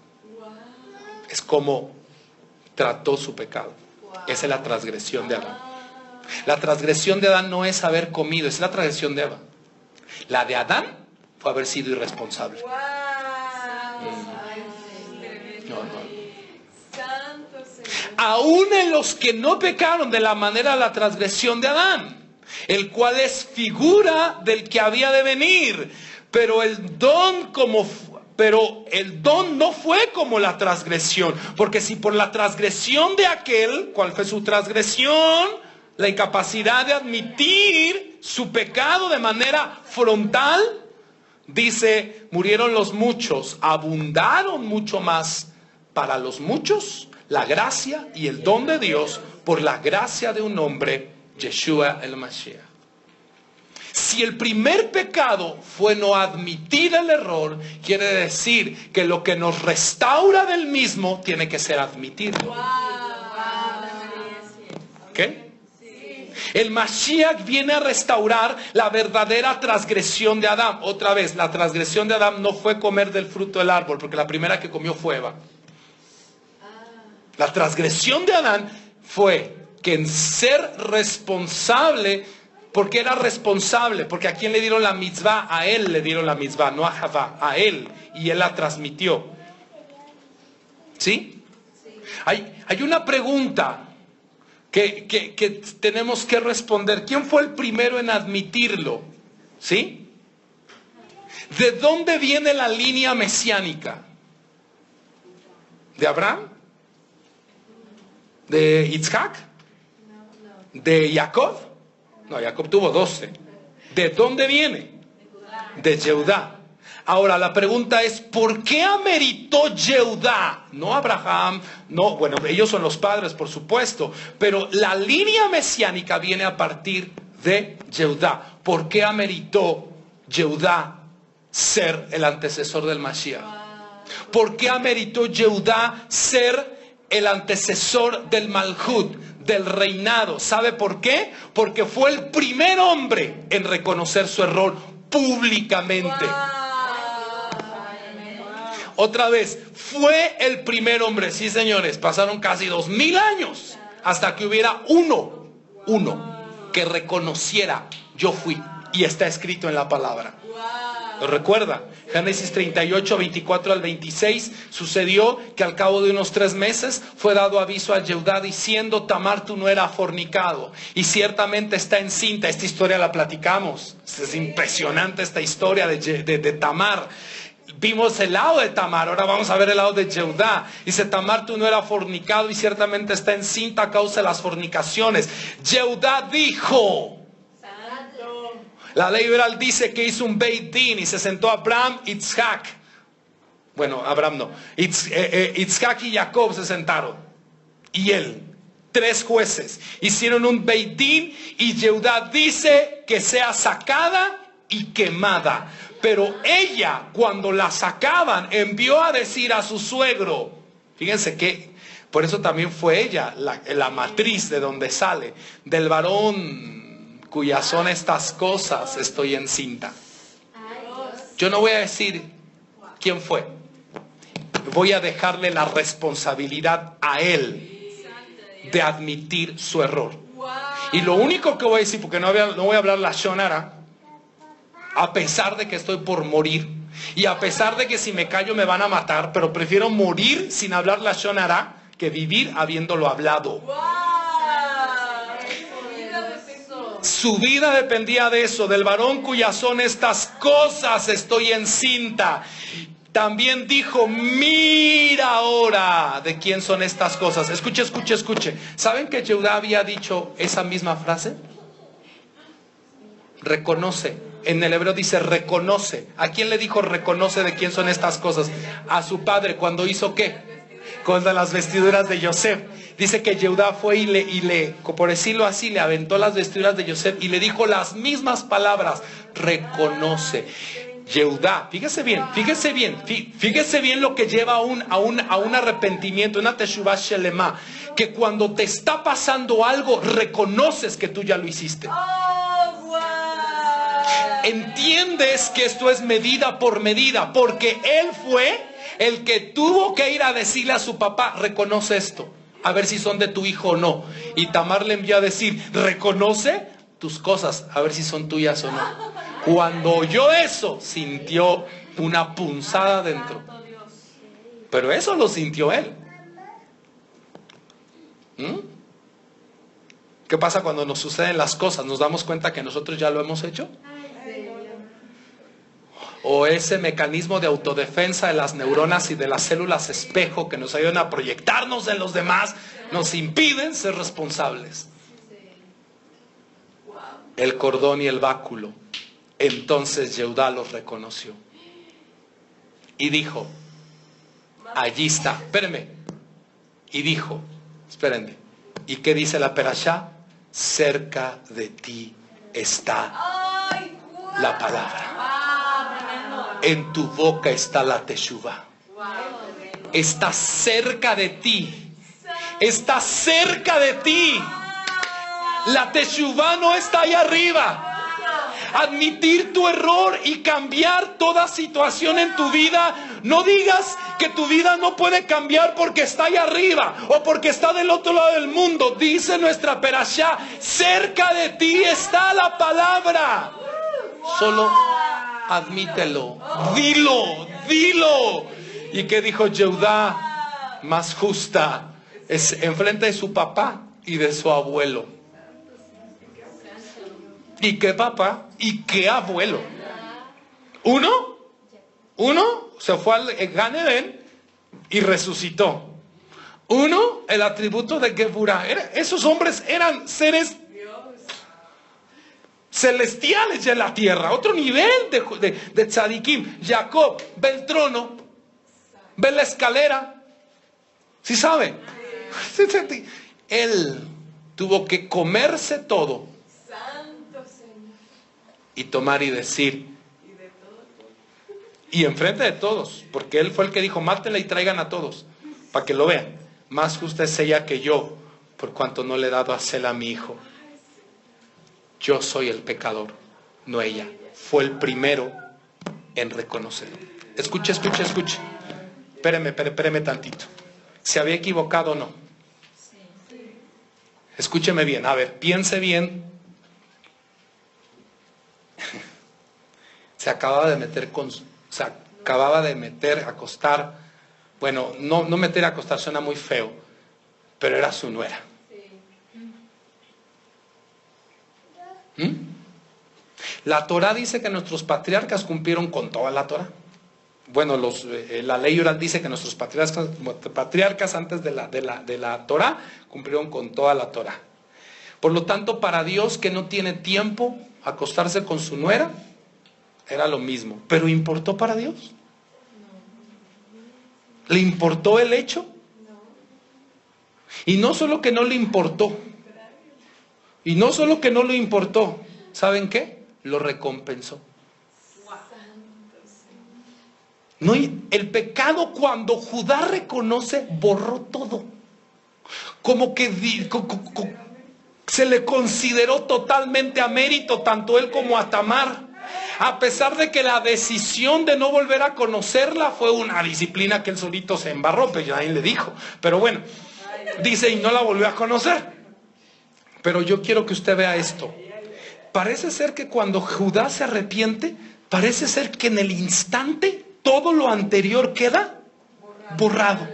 Es como trató su pecado. Esa es la transgresión de Adán. La transgresión de Adán no es haber comido, es la transgresión de Eva. La de Adán fue haber sido irresponsable. Aún en los que no pecaron de la manera de la transgresión de Adán, el cual es figura del que había de venir, pero el don no fue como la transgresión, porque si por la transgresión de aquel, ¿cuál fue su transgresión? La incapacidad de admitir su pecado de manera frontal, dice, murieron los muchos, abundaron mucho más para los muchos la gracia y el don de Dios por la gracia de un hombre, Yeshua el Mashiach. Si el primer pecado fue no admitir el error, quiere decir que lo que nos restaura del mismo tiene que ser admitido. ¿Ok? El Mashiach viene a restaurar la verdadera transgresión de Adán. Otra vez, la transgresión de Adán no fue comer del fruto del árbol, porque la primera que comió fue Eva. La transgresión de Adán fue que en ser responsable, porque era responsable, porque a quién le dieron la mitzvah, a él le dieron la mitzvah, no a Javá, a él, y él la transmitió. ¿Sí? Hay una pregunta que tenemos que responder. ¿Quién fue el primero en admitirlo? ¿Sí? ¿De dónde viene la línea mesiánica? ¿De Abraham? ¿De Isaac? ¿De Jacob? No, Jacob tuvo 12. ¿De dónde viene? De Yehudá. Ahora la pregunta es, ¿por qué ameritó Yehudá? No Abraham, no, bueno, ellos son los padres, por supuesto, pero la línea mesiánica viene a partir de Yehudá. ¿Por qué ameritó Yehudá ser el antecesor del Mashiach? ¿Por qué ameritó Yehudá ser el antecesor del Malhut, del reinado? ¿Sabe por qué? Porque fue el primer hombre en reconocer su error públicamente. Otra vez, fue el primer hombre. Sí, señores, pasaron casi 2000 años hasta que hubiera uno que reconociera, yo fui, y está escrito en la palabra. ¿Lo recuerda? Génesis 38, 24 al 26, sucedió que al cabo de unos 3 meses fue dado aviso a Yehudá diciendo, Tamar tu nuera ha fornicado y ciertamente está encinta. Esta historia la platicamos, es impresionante esta historia de Tamar. Vimos el lado de Tamar, ahora vamos a ver el lado de Yehudá. Dice, Tamar tu nuera ha fornicado y ciertamente está encinta a causa de las fornicaciones. Yehudá dijo, La ley oral dice que hizo un Beit Din y se sentó Abraham, Isaac. Bueno, Abraham no. Isaac y Jacob se sentaron. Y él, 3 jueces, hicieron un Beit Din y Yehudá dice que sea sacada y quemada. Pero ella, cuando la sacaban, envió a decir a su suegro. Fíjense que por eso también fue ella la matriz de donde sale. Del varón cuyas son estas cosas estoy encinta. Yo no voy a decir quién fue. Voy a dejarle la responsabilidad a él de admitir su error. Y lo único que voy a decir, porque no voy a hablar la shonara, a pesar de que estoy por morir, y a pesar de que si me callo me van a matar, pero prefiero morir sin hablar la shonara que vivir habiéndolo hablado. Su vida dependía de eso, del varón cuyas son estas cosas estoy encinta. También dijo, mira ahora de quién son estas cosas. Escuche, escuche, escuche. ¿Saben que Yehudá había dicho esa misma frase? Reconoce. En el hebreo dice reconoce. ¿A quién le dijo reconoce de quién son estas cosas? A su padre. ¿Cuando hizo qué? Con las vestiduras de Yosef. Dice que Yehudá fue y le, por decirlo así, le aventó las vestiduras de Yosef y le dijo las mismas palabras. Reconoce. Yehudá, fíjese bien lo que lleva a un arrepentimiento, una teshuvah shelema, que cuando te está pasando algo, reconoces que tú ya lo hiciste. Entiendes que esto es medida por medida, porque él fue el que tuvo que ir a decirle a su papá, reconoce esto, a ver si son de tu hijo o no. Y Tamar le envió a decir, reconoce tus cosas, a ver si son tuyas o no. Cuando oyó eso, sintió una punzada dentro. Pero eso lo sintió él. ¿Qué pasa cuando nos suceden las cosas? ¿Nos damos cuenta que nosotros ya lo hemos hecho? O ese mecanismo de autodefensa de las neuronas y de las células espejo que nos ayudan a proyectarnos en los demás, nos impiden ser responsables. El cordón y el báculo. Entonces Yehudá los reconoció y dijo, allí está, espérenme, y dijo, espérenme, ¿y qué dice la perashá? Cerca de ti está la palabra, en tu boca está la teshuvah, está cerca de ti, está cerca de ti. La teshuvah no está ahí arriba. Admitir tu error y cambiar toda situación en tu vida. No digas que tu vida no puede cambiar porque está ahí arriba o porque está del otro lado del mundo. Dice nuestra perashá, cerca de ti está la palabra. Solo admítelo, dilo. ¿Y qué dijo Yehudá? Más justa es enfrente de su papá y de su abuelo. ¿Y qué papá? ¿Y qué abuelo? Uno se fue al Gan Eden y resucitó. Uno, el atributo de Geburah. Esos hombres eran seres celestiales ya en la tierra. Otro nivel de tzadikim. Jacob ve el trono, ve la escalera. ¿Sí sabe? Él tuvo que comerse todo y tomar y decir, y enfrente de todos, porque él fue el que dijo, mátenla y traigan a todos, para que lo vean, más justa es ella que yo, por cuanto no le he dado a Sela a mi hijo. Yo soy el pecador, no ella. Fue el primero en reconocerlo. Escuche. Espéreme tantito. ¿Se había equivocado o no? Escúcheme bien, a ver, piense bien. Se acababa de meter a acostar. Bueno, no meter a acostar suena muy feo, pero era su nuera. La Torah dice que nuestros patriarcas cumplieron con toda la Torah. Bueno, la ley oral dice que nuestros patriarcas antes de la Torah cumplieron con toda la Torah. Por lo tanto, para Dios, que no tiene tiempo, acostarse con su nuera, era lo mismo. ¿Pero importó para Dios? ¿Le importó el hecho? Y no solo que no le importó, ¿saben qué? Lo recompensó. No, el pecado, cuando Judá reconoce, borró todo. Como que se le consideró totalmente a mérito, tanto él como a Tamar. A pesar de que la decisión de no volver a conocerla fue una disciplina que él solito se embarró, pero nadie le dijo. Pero bueno, dice, y no la volvió a conocer. Pero yo quiero que usted vea esto. Parece ser que cuando Judá se arrepiente, parece ser que en el instante todo lo anterior queda borrado.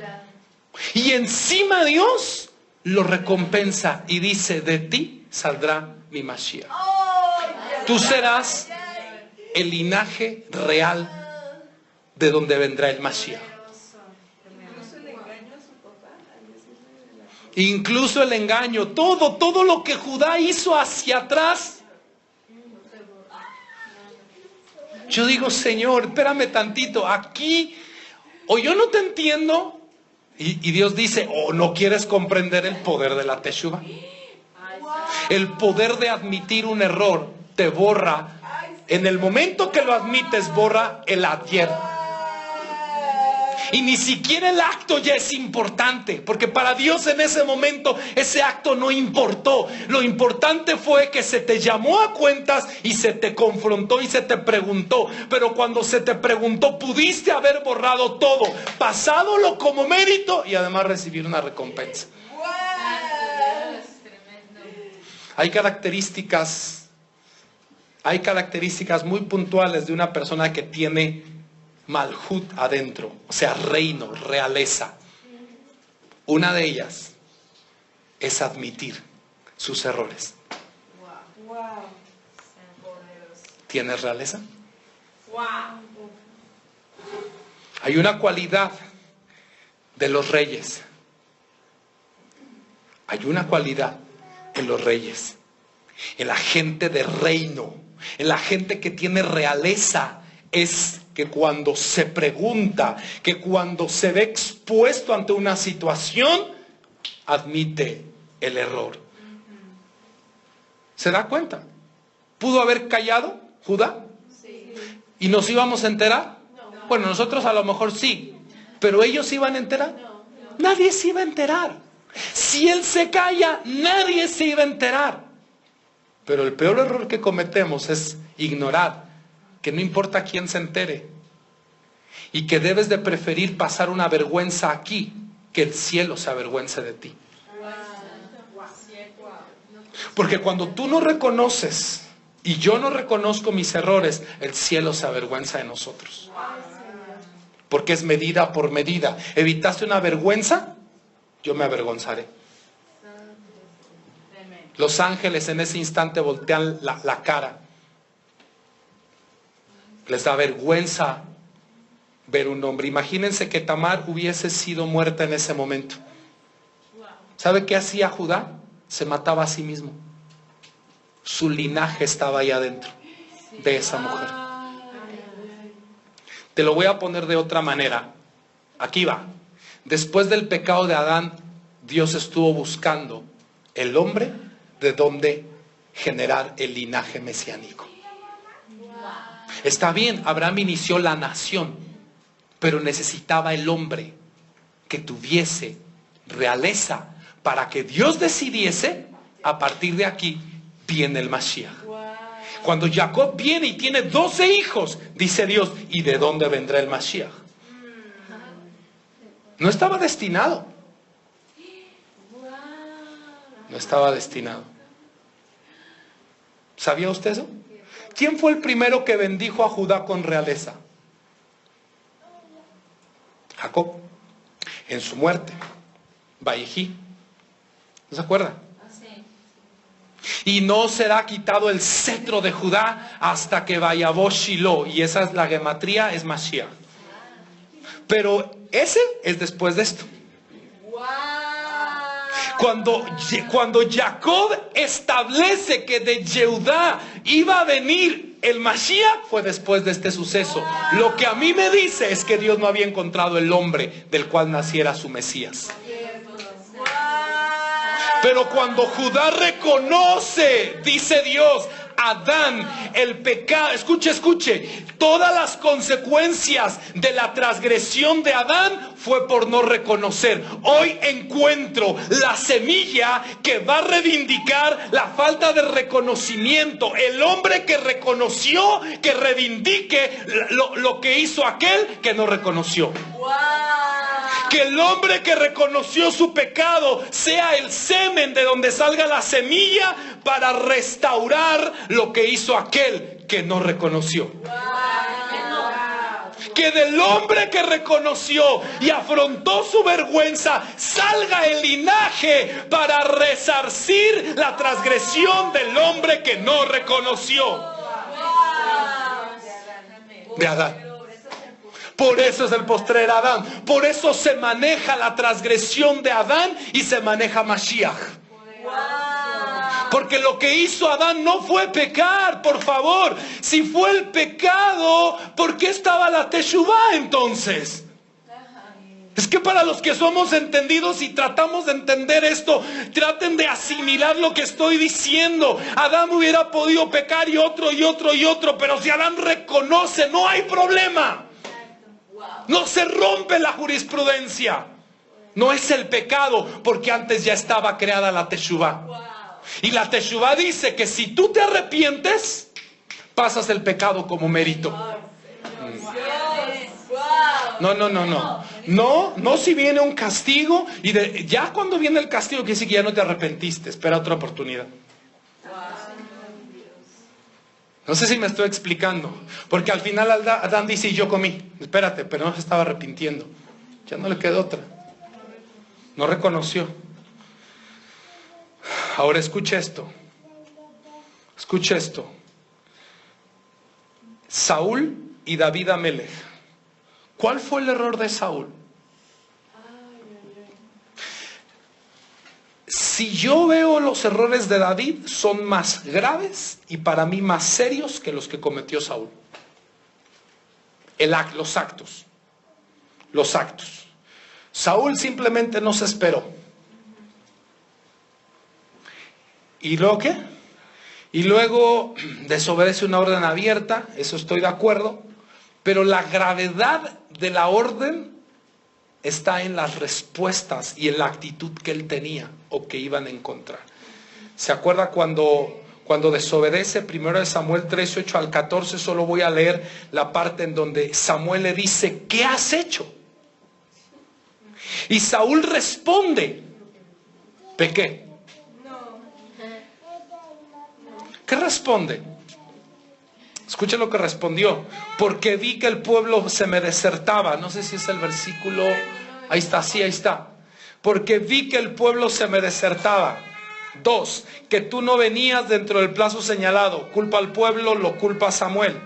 Y encima Dios lo recompensa y dice, de ti saldrá mi Mashiach. Tú serás el linaje real de donde vendrá el Mashiach. Incluso el engaño, todo lo que Judá hizo hacia atrás. Yo digo, Señor, espérame tantito, aquí, o yo no te entiendo, y Dios dice, o no quieres comprender el poder de la Teshuvah. El poder de admitir un error te borra. En el momento que lo admites, borra el ayer. Y ni siquiera el acto ya es importante, porque para Dios en ese momento ese acto no importó. Lo importante fue que se te llamó a cuentas y se te confrontó y se te preguntó. Pero cuando se te preguntó, pudiste haber borrado todo, pasadolo como mérito y además recibir una recompensa. Hay características muy puntuales de una persona que tiene Malhut adentro, o sea, reino, realeza. Una de ellas es admitir sus errores. ¿Tienes realeza? Hay una cualidad de los reyes. Hay una cualidad en los reyes, en la gente de reino, en la gente que tiene realeza, es que cuando se pregunta, que cuando se ve expuesto ante una situación, admite el error. ¿Se da cuenta? ¿Pudo haber callado Judá? Sí. ¿Y nos íbamos a enterar? No. Bueno, nosotros a lo mejor sí, pero ellos se iban a enterar. No. Nadie se iba a enterar. Si él se calla, nadie se iba a enterar. Pero el peor error que cometemos es ignorar que no importa quién se entere y que debes de preferir pasar una vergüenza aquí que el cielo se avergüence de ti. Porque cuando tú no reconoces y yo no reconozco mis errores, el cielo se avergüenza de nosotros. Porque es medida por medida. ¿Evitaste una vergüenza? Yo me avergonzaré. Los ángeles en ese instante voltean la cara. Les da vergüenza ver un hombre. Imagínense que Tamar hubiese sido muerta en ese momento. ¿Sabe qué hacía Judá? Se mataba a sí mismo. Su linaje estaba ahí adentro de esa mujer. Te lo voy a poner de otra manera. Aquí va. Después del pecado de Adán, Dios estuvo buscando el hombre de donde generar el linaje mesiánico. Está bien, Abraham inició la nación, pero necesitaba el hombre que tuviese realeza para que Dios decidiese, a partir de aquí viene el Mashiach. Cuando Jacob viene y tiene 12 hijos, dice Dios, ¿y de dónde vendrá el Mashiach? No estaba destinado. No estaba destinado. ¿Sabía usted eso? ¿Quién fue el primero que bendijo a Judá con realeza? Jacob. En su muerte. Vaijí. ¿No se acuerda? Y no será quitado el cetro de Judá hasta que vayabó Shiloh. Y esa es la gematría, es Mashiach. Pero ese es después de esto. Cuando Jacob establece que de Yehudá iba a venir el Mashiach, fue después de este suceso. Lo que a mí me dice es que Dios no había encontrado el hombre del cual naciera su Mesías. Pero cuando Judá reconoce, dice Dios, Adán, el pecado, escuche, todas las consecuencias de la transgresión de Adán fue por no reconocer. Hoy encuentro la semilla que va a reivindicar la falta de reconocimiento. El hombre que reconoció, que reivindique lo que hizo aquel que no reconoció. Que el hombre que reconoció su pecado sea el semen de donde salga la semilla para restaurar lo que hizo aquel que no reconoció. Que del hombre que reconoció y afrontó su vergüenza salga el linaje para resarcir la transgresión del hombre que no reconoció. De Adán. Por eso es el postrer Adán. Por eso se maneja la transgresión de Adán y se maneja Mashiach. Porque lo que hizo Adán no fue pecar, por favor. Si fue el pecado, ¿por qué estaba la Teshuvá entonces? Es que para los que somos entendidos y tratamos de entender esto, traten de asimilar lo que estoy diciendo. Adán hubiera podido pecar y otro, pero si Adán reconoce, no hay problema. No se rompe la jurisprudencia. No es el pecado, porque antes ya estaba creada la Teshuvá. Y la Teshuvá dice que si tú te arrepientes, pasas el pecado como mérito. No si viene un castigo y ya cuando viene el castigo quiere decir que ya no te arrepentiste. Espera otra oportunidad. No sé si me estoy explicando, porque al final Adán dice: y yo comí. Espérate, pero no se estaba arrepintiendo. Ya no le quedó otra. No reconoció. Ahora escuche esto. Escuche esto. Saúl y David Amelech. ¿Cuál fue el error de Saúl? Si yo veo los errores de David, son más graves y para mí más serios que los que cometió Saúl. Los actos. Saúl simplemente no se esperó. ¿Y luego qué? Y luego desobedece una orden abierta, eso estoy de acuerdo, pero la gravedad de la orden está en las respuestas y en la actitud que él tenía o que iban a encontrar. ¿Se acuerda cuando desobedece? Primero de Samuel 13, 8 al 14, solo voy a leer la parte en donde Samuel le dice: ¿qué has hecho? Y Saúl responde: pequé. ¿Qué responde? Escuchen lo que respondió: porque vi que el pueblo se me desertaba. No sé si es el versículo. Ahí está, sí, ahí está. Porque vi que el pueblo se me desertaba. 2, que tú no venías dentro del plazo señalado. Culpa al pueblo, lo culpa a Samuel.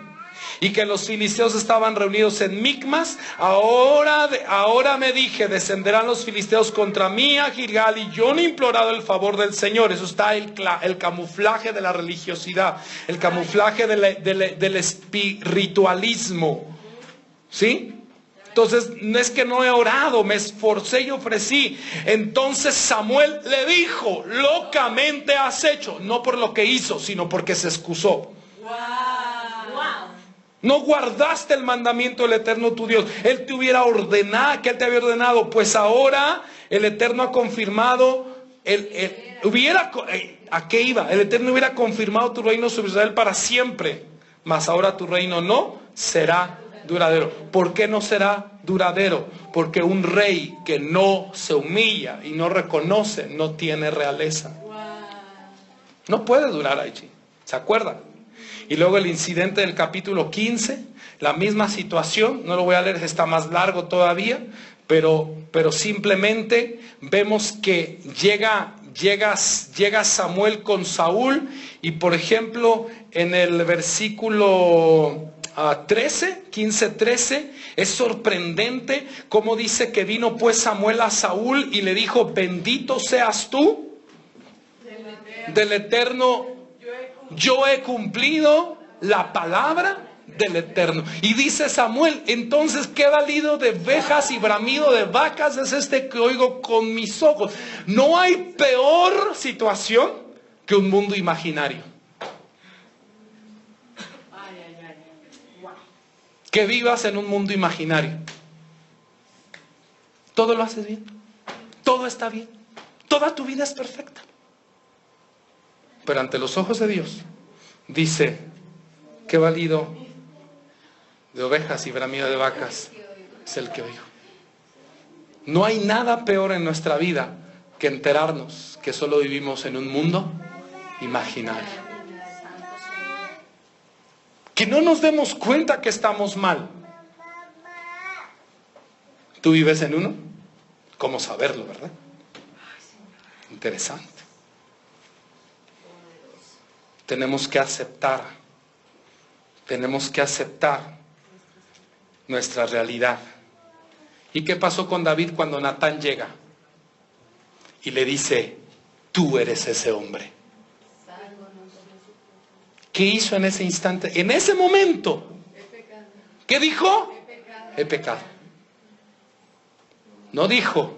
Y que los filisteos estaban reunidos en Micmas. Ahora me dije: descenderán los filisteos contra mí a Gilgal, y yo no he implorado el favor del Señor. Eso está el camuflaje de la religiosidad, el camuflaje del espiritualismo. ¿Sí? Entonces, no es que no he orado, me esforcé y ofrecí. Entonces Samuel le dijo: locamente has hecho. No por lo que hizo, sino porque se excusó. No guardaste el mandamiento del Eterno tu Dios. Él te hubiera ordenado, que Él te había ordenado. Pues ahora el Eterno ha confirmado, ¿a qué iba? El Eterno hubiera confirmado tu reino sobre Israel para siempre. Mas ahora tu reino no será duradero. ¿Por qué no será duradero? Porque un rey que no se humilla y no reconoce, no tiene realeza. No puede durar allí. ¿Se acuerdan? Y luego el incidente del capítulo 15, la misma situación. No lo voy a leer, está más largo todavía, pero simplemente vemos que llega Samuel con Saúl. Y por ejemplo, en el versículo 15:13, es sorprendente cómo dice que vino pues Samuel a Saúl y le dijo: bendito seas tú del Eterno, yo he cumplido la palabra del Eterno. Y dice Samuel: entonces, ¿qué balido de ovejas y bramido de vacas es este que oigo con mis ojos? No hay peor situación que un mundo imaginario. Que vivas en un mundo imaginario. Todo lo haces bien, todo está bien, toda tu vida es perfecta. Pero ante los ojos de Dios dice: qué valido de ovejas y bramido de vacas es el que oigo. No hay nada peor en nuestra vida que enterarnos que solo vivimos en un mundo imaginario. Que no nos demos cuenta que estamos mal. ¿Tú vives en uno? ¿Cómo saberlo, verdad? Interesante. Tenemos que aceptar nuestra realidad. ¿Y qué pasó con David cuando Natán llega y le dice: tú eres ese hombre? ¿Qué hizo en ese instante? En ese momento, ¿qué dijo? He pecado. No dijo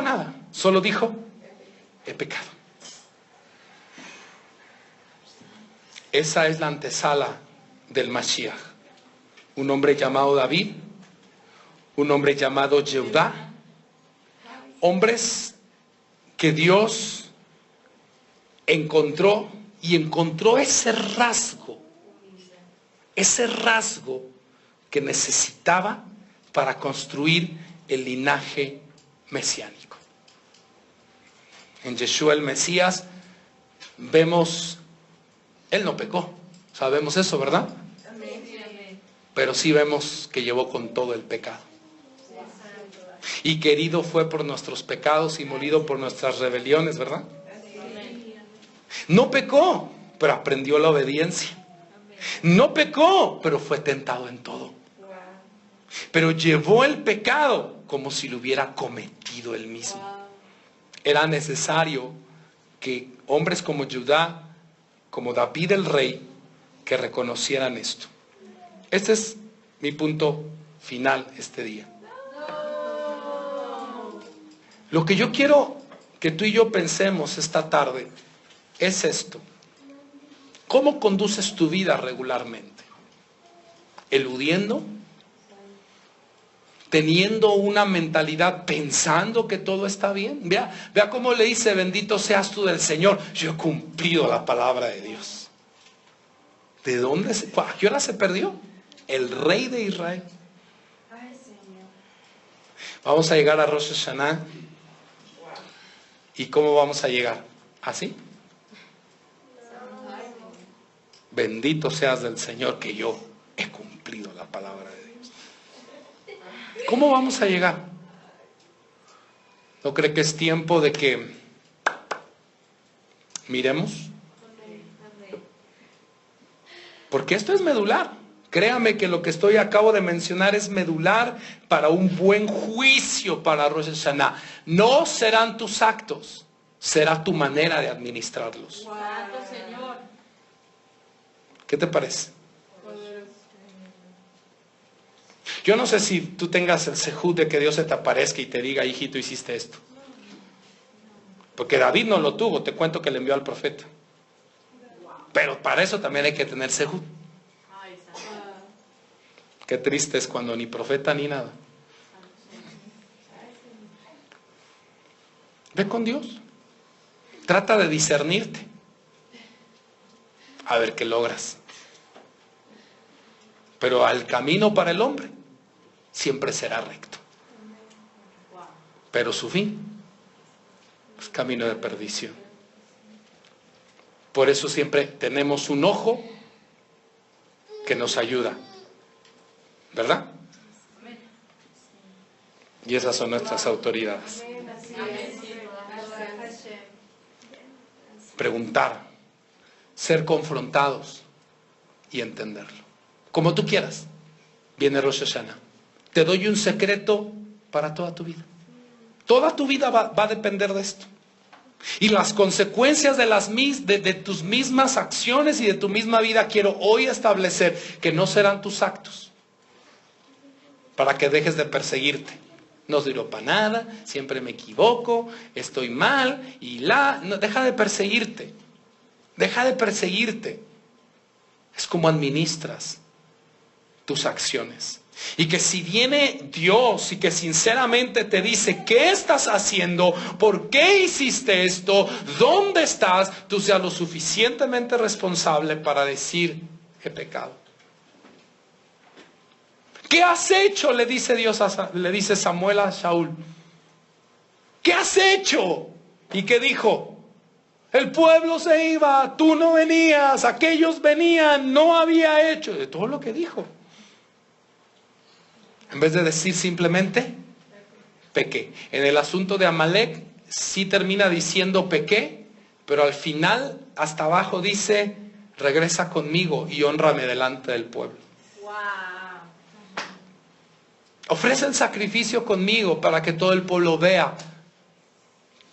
nada, solo dijo: he pecado. Esa es la antesala del Mashiach. Un hombre llamado David, un hombre llamado Yehudá, hombres que Dios encontró ese rasgo que necesitaba para construir el linaje mesiánico. En Yeshua el Mesías vemos, él no pecó, sabemos eso, ¿verdad? Pero sí vemos que llevó con todo el pecado. Y que herido fue por nuestros pecados y molido por nuestras rebeliones, ¿verdad? No pecó, pero aprendió la obediencia. No pecó, pero fue tentado en todo. Pero llevó el pecado como si lo hubiera cometido él mismo. Era necesario que hombres como Judá, como David el rey, que reconocieran esto. Este es mi punto final este día. Lo que yo quiero que tú y yo pensemos esta tarde es esto: ¿cómo conduces tu vida regularmente? ¿Eludiendo? ¿Teniendo una mentalidad pensando que todo está bien? Vea cómo le dice: bendito seas tú del Señor, yo he cumplido la palabra de Dios. ¿De dónde a qué hora se perdió? El rey de Israel. Vamos a llegar a Rosh Hashanah. ¿Y cómo vamos a llegar? ¿Así? Bendito seas del Señor, que yo he cumplido la palabra de Dios. ¿Cómo vamos a llegar? ¿No cree que es tiempo de que miremos? Porque esto es medular. Créame que lo que acabo de mencionar es medular para un buen juicio para Rosh Hashanah. No serán tus actos, será tu manera de administrarlos. ¿Qué te parece? Yo no sé si tú tengas el sejud de que Dios se te aparezca y te diga: hijito, hiciste esto. Porque David no lo tuvo, te cuento que le envió al profeta. Pero para eso también hay que tener sejud. Qué triste es cuando ni profeta ni nada. Ve con Dios. Trata de discernirte. A ver qué logras. Pero el camino para el hombre siempre será recto. Pero su fin es camino de perdición. Por eso siempre tenemos un ojo que nos ayuda, ¿verdad? Y esas son nuestras autoridades. Preguntar, ser confrontados y entenderlo. como tú quieras. Viene Rosh Hashanah. Te doy un secreto para toda tu vida. Toda tu vida va a depender de esto. Y las consecuencias de tus mismas acciones y de tu misma vida quiero hoy establecer que no serán tus actos. Para que dejes de perseguirte. No sirvo para nada, siempre me equivoco, estoy mal no, deja de perseguirte. Deja de perseguirte. Es como administras tus acciones. Y que si viene Dios y que sinceramente te dice, ¿qué estás haciendo? ¿Por qué hiciste esto? ¿Dónde estás? Tú seas lo suficientemente responsable para decir, he pecado. ¿Qué has hecho? Le dice Samuel a Saúl. ¿Qué has hecho? ¿Y qué dijo? El pueblo se iba, tú no venías, aquellos venían, no había hecho. De todo lo que dijo. En vez de decir simplemente, pequé. En el asunto de Amalek, sí termina diciendo pequé, pero al final, hasta abajo dice, regresa conmigo y hónrame delante del pueblo. Wow. Ofrece el sacrificio conmigo para que todo el pueblo vea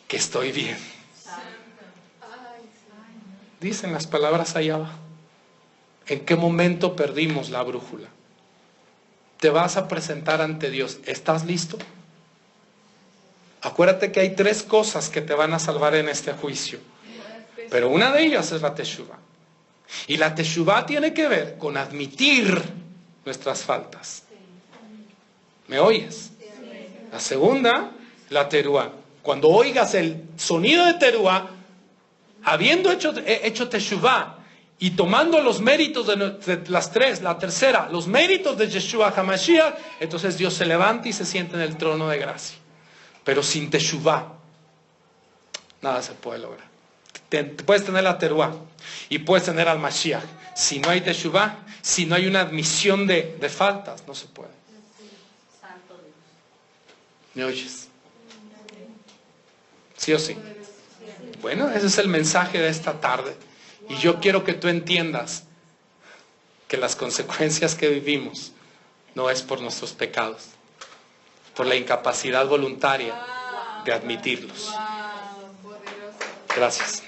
que estoy bien. Dicen las palabras allá abajo. ¿En qué momento perdimos la brújula? Te vas a presentar ante Dios. ¿Estás listo? Acuérdate que hay 3 cosas que te van a salvar en este juicio. Pero una de ellas es la teshuvá. Y la teshuvá tiene que ver con admitir nuestras faltas. ¿Me oyes? La segunda, la teruá. Cuando oigas el sonido de teruá, habiendo hecho teshuvá y tomando los méritos de las 3, la tercera, los méritos de Yeshua HaMashiach, entonces Dios se levanta y se sienta en el trono de gracia. Pero sin teshuvá, nada se puede lograr. Puedes tener la teruá y puedes tener al Mashiach. Si no hay teshuvá, si no hay una admisión de faltas, no se puede. ¿Me oyes? ¿Sí o sí? Bueno, ese es el mensaje de esta tarde. Y yo quiero que tú entiendas que las consecuencias que vivimos no es por nuestros pecados, por la incapacidad voluntaria de admitirlos. Gracias.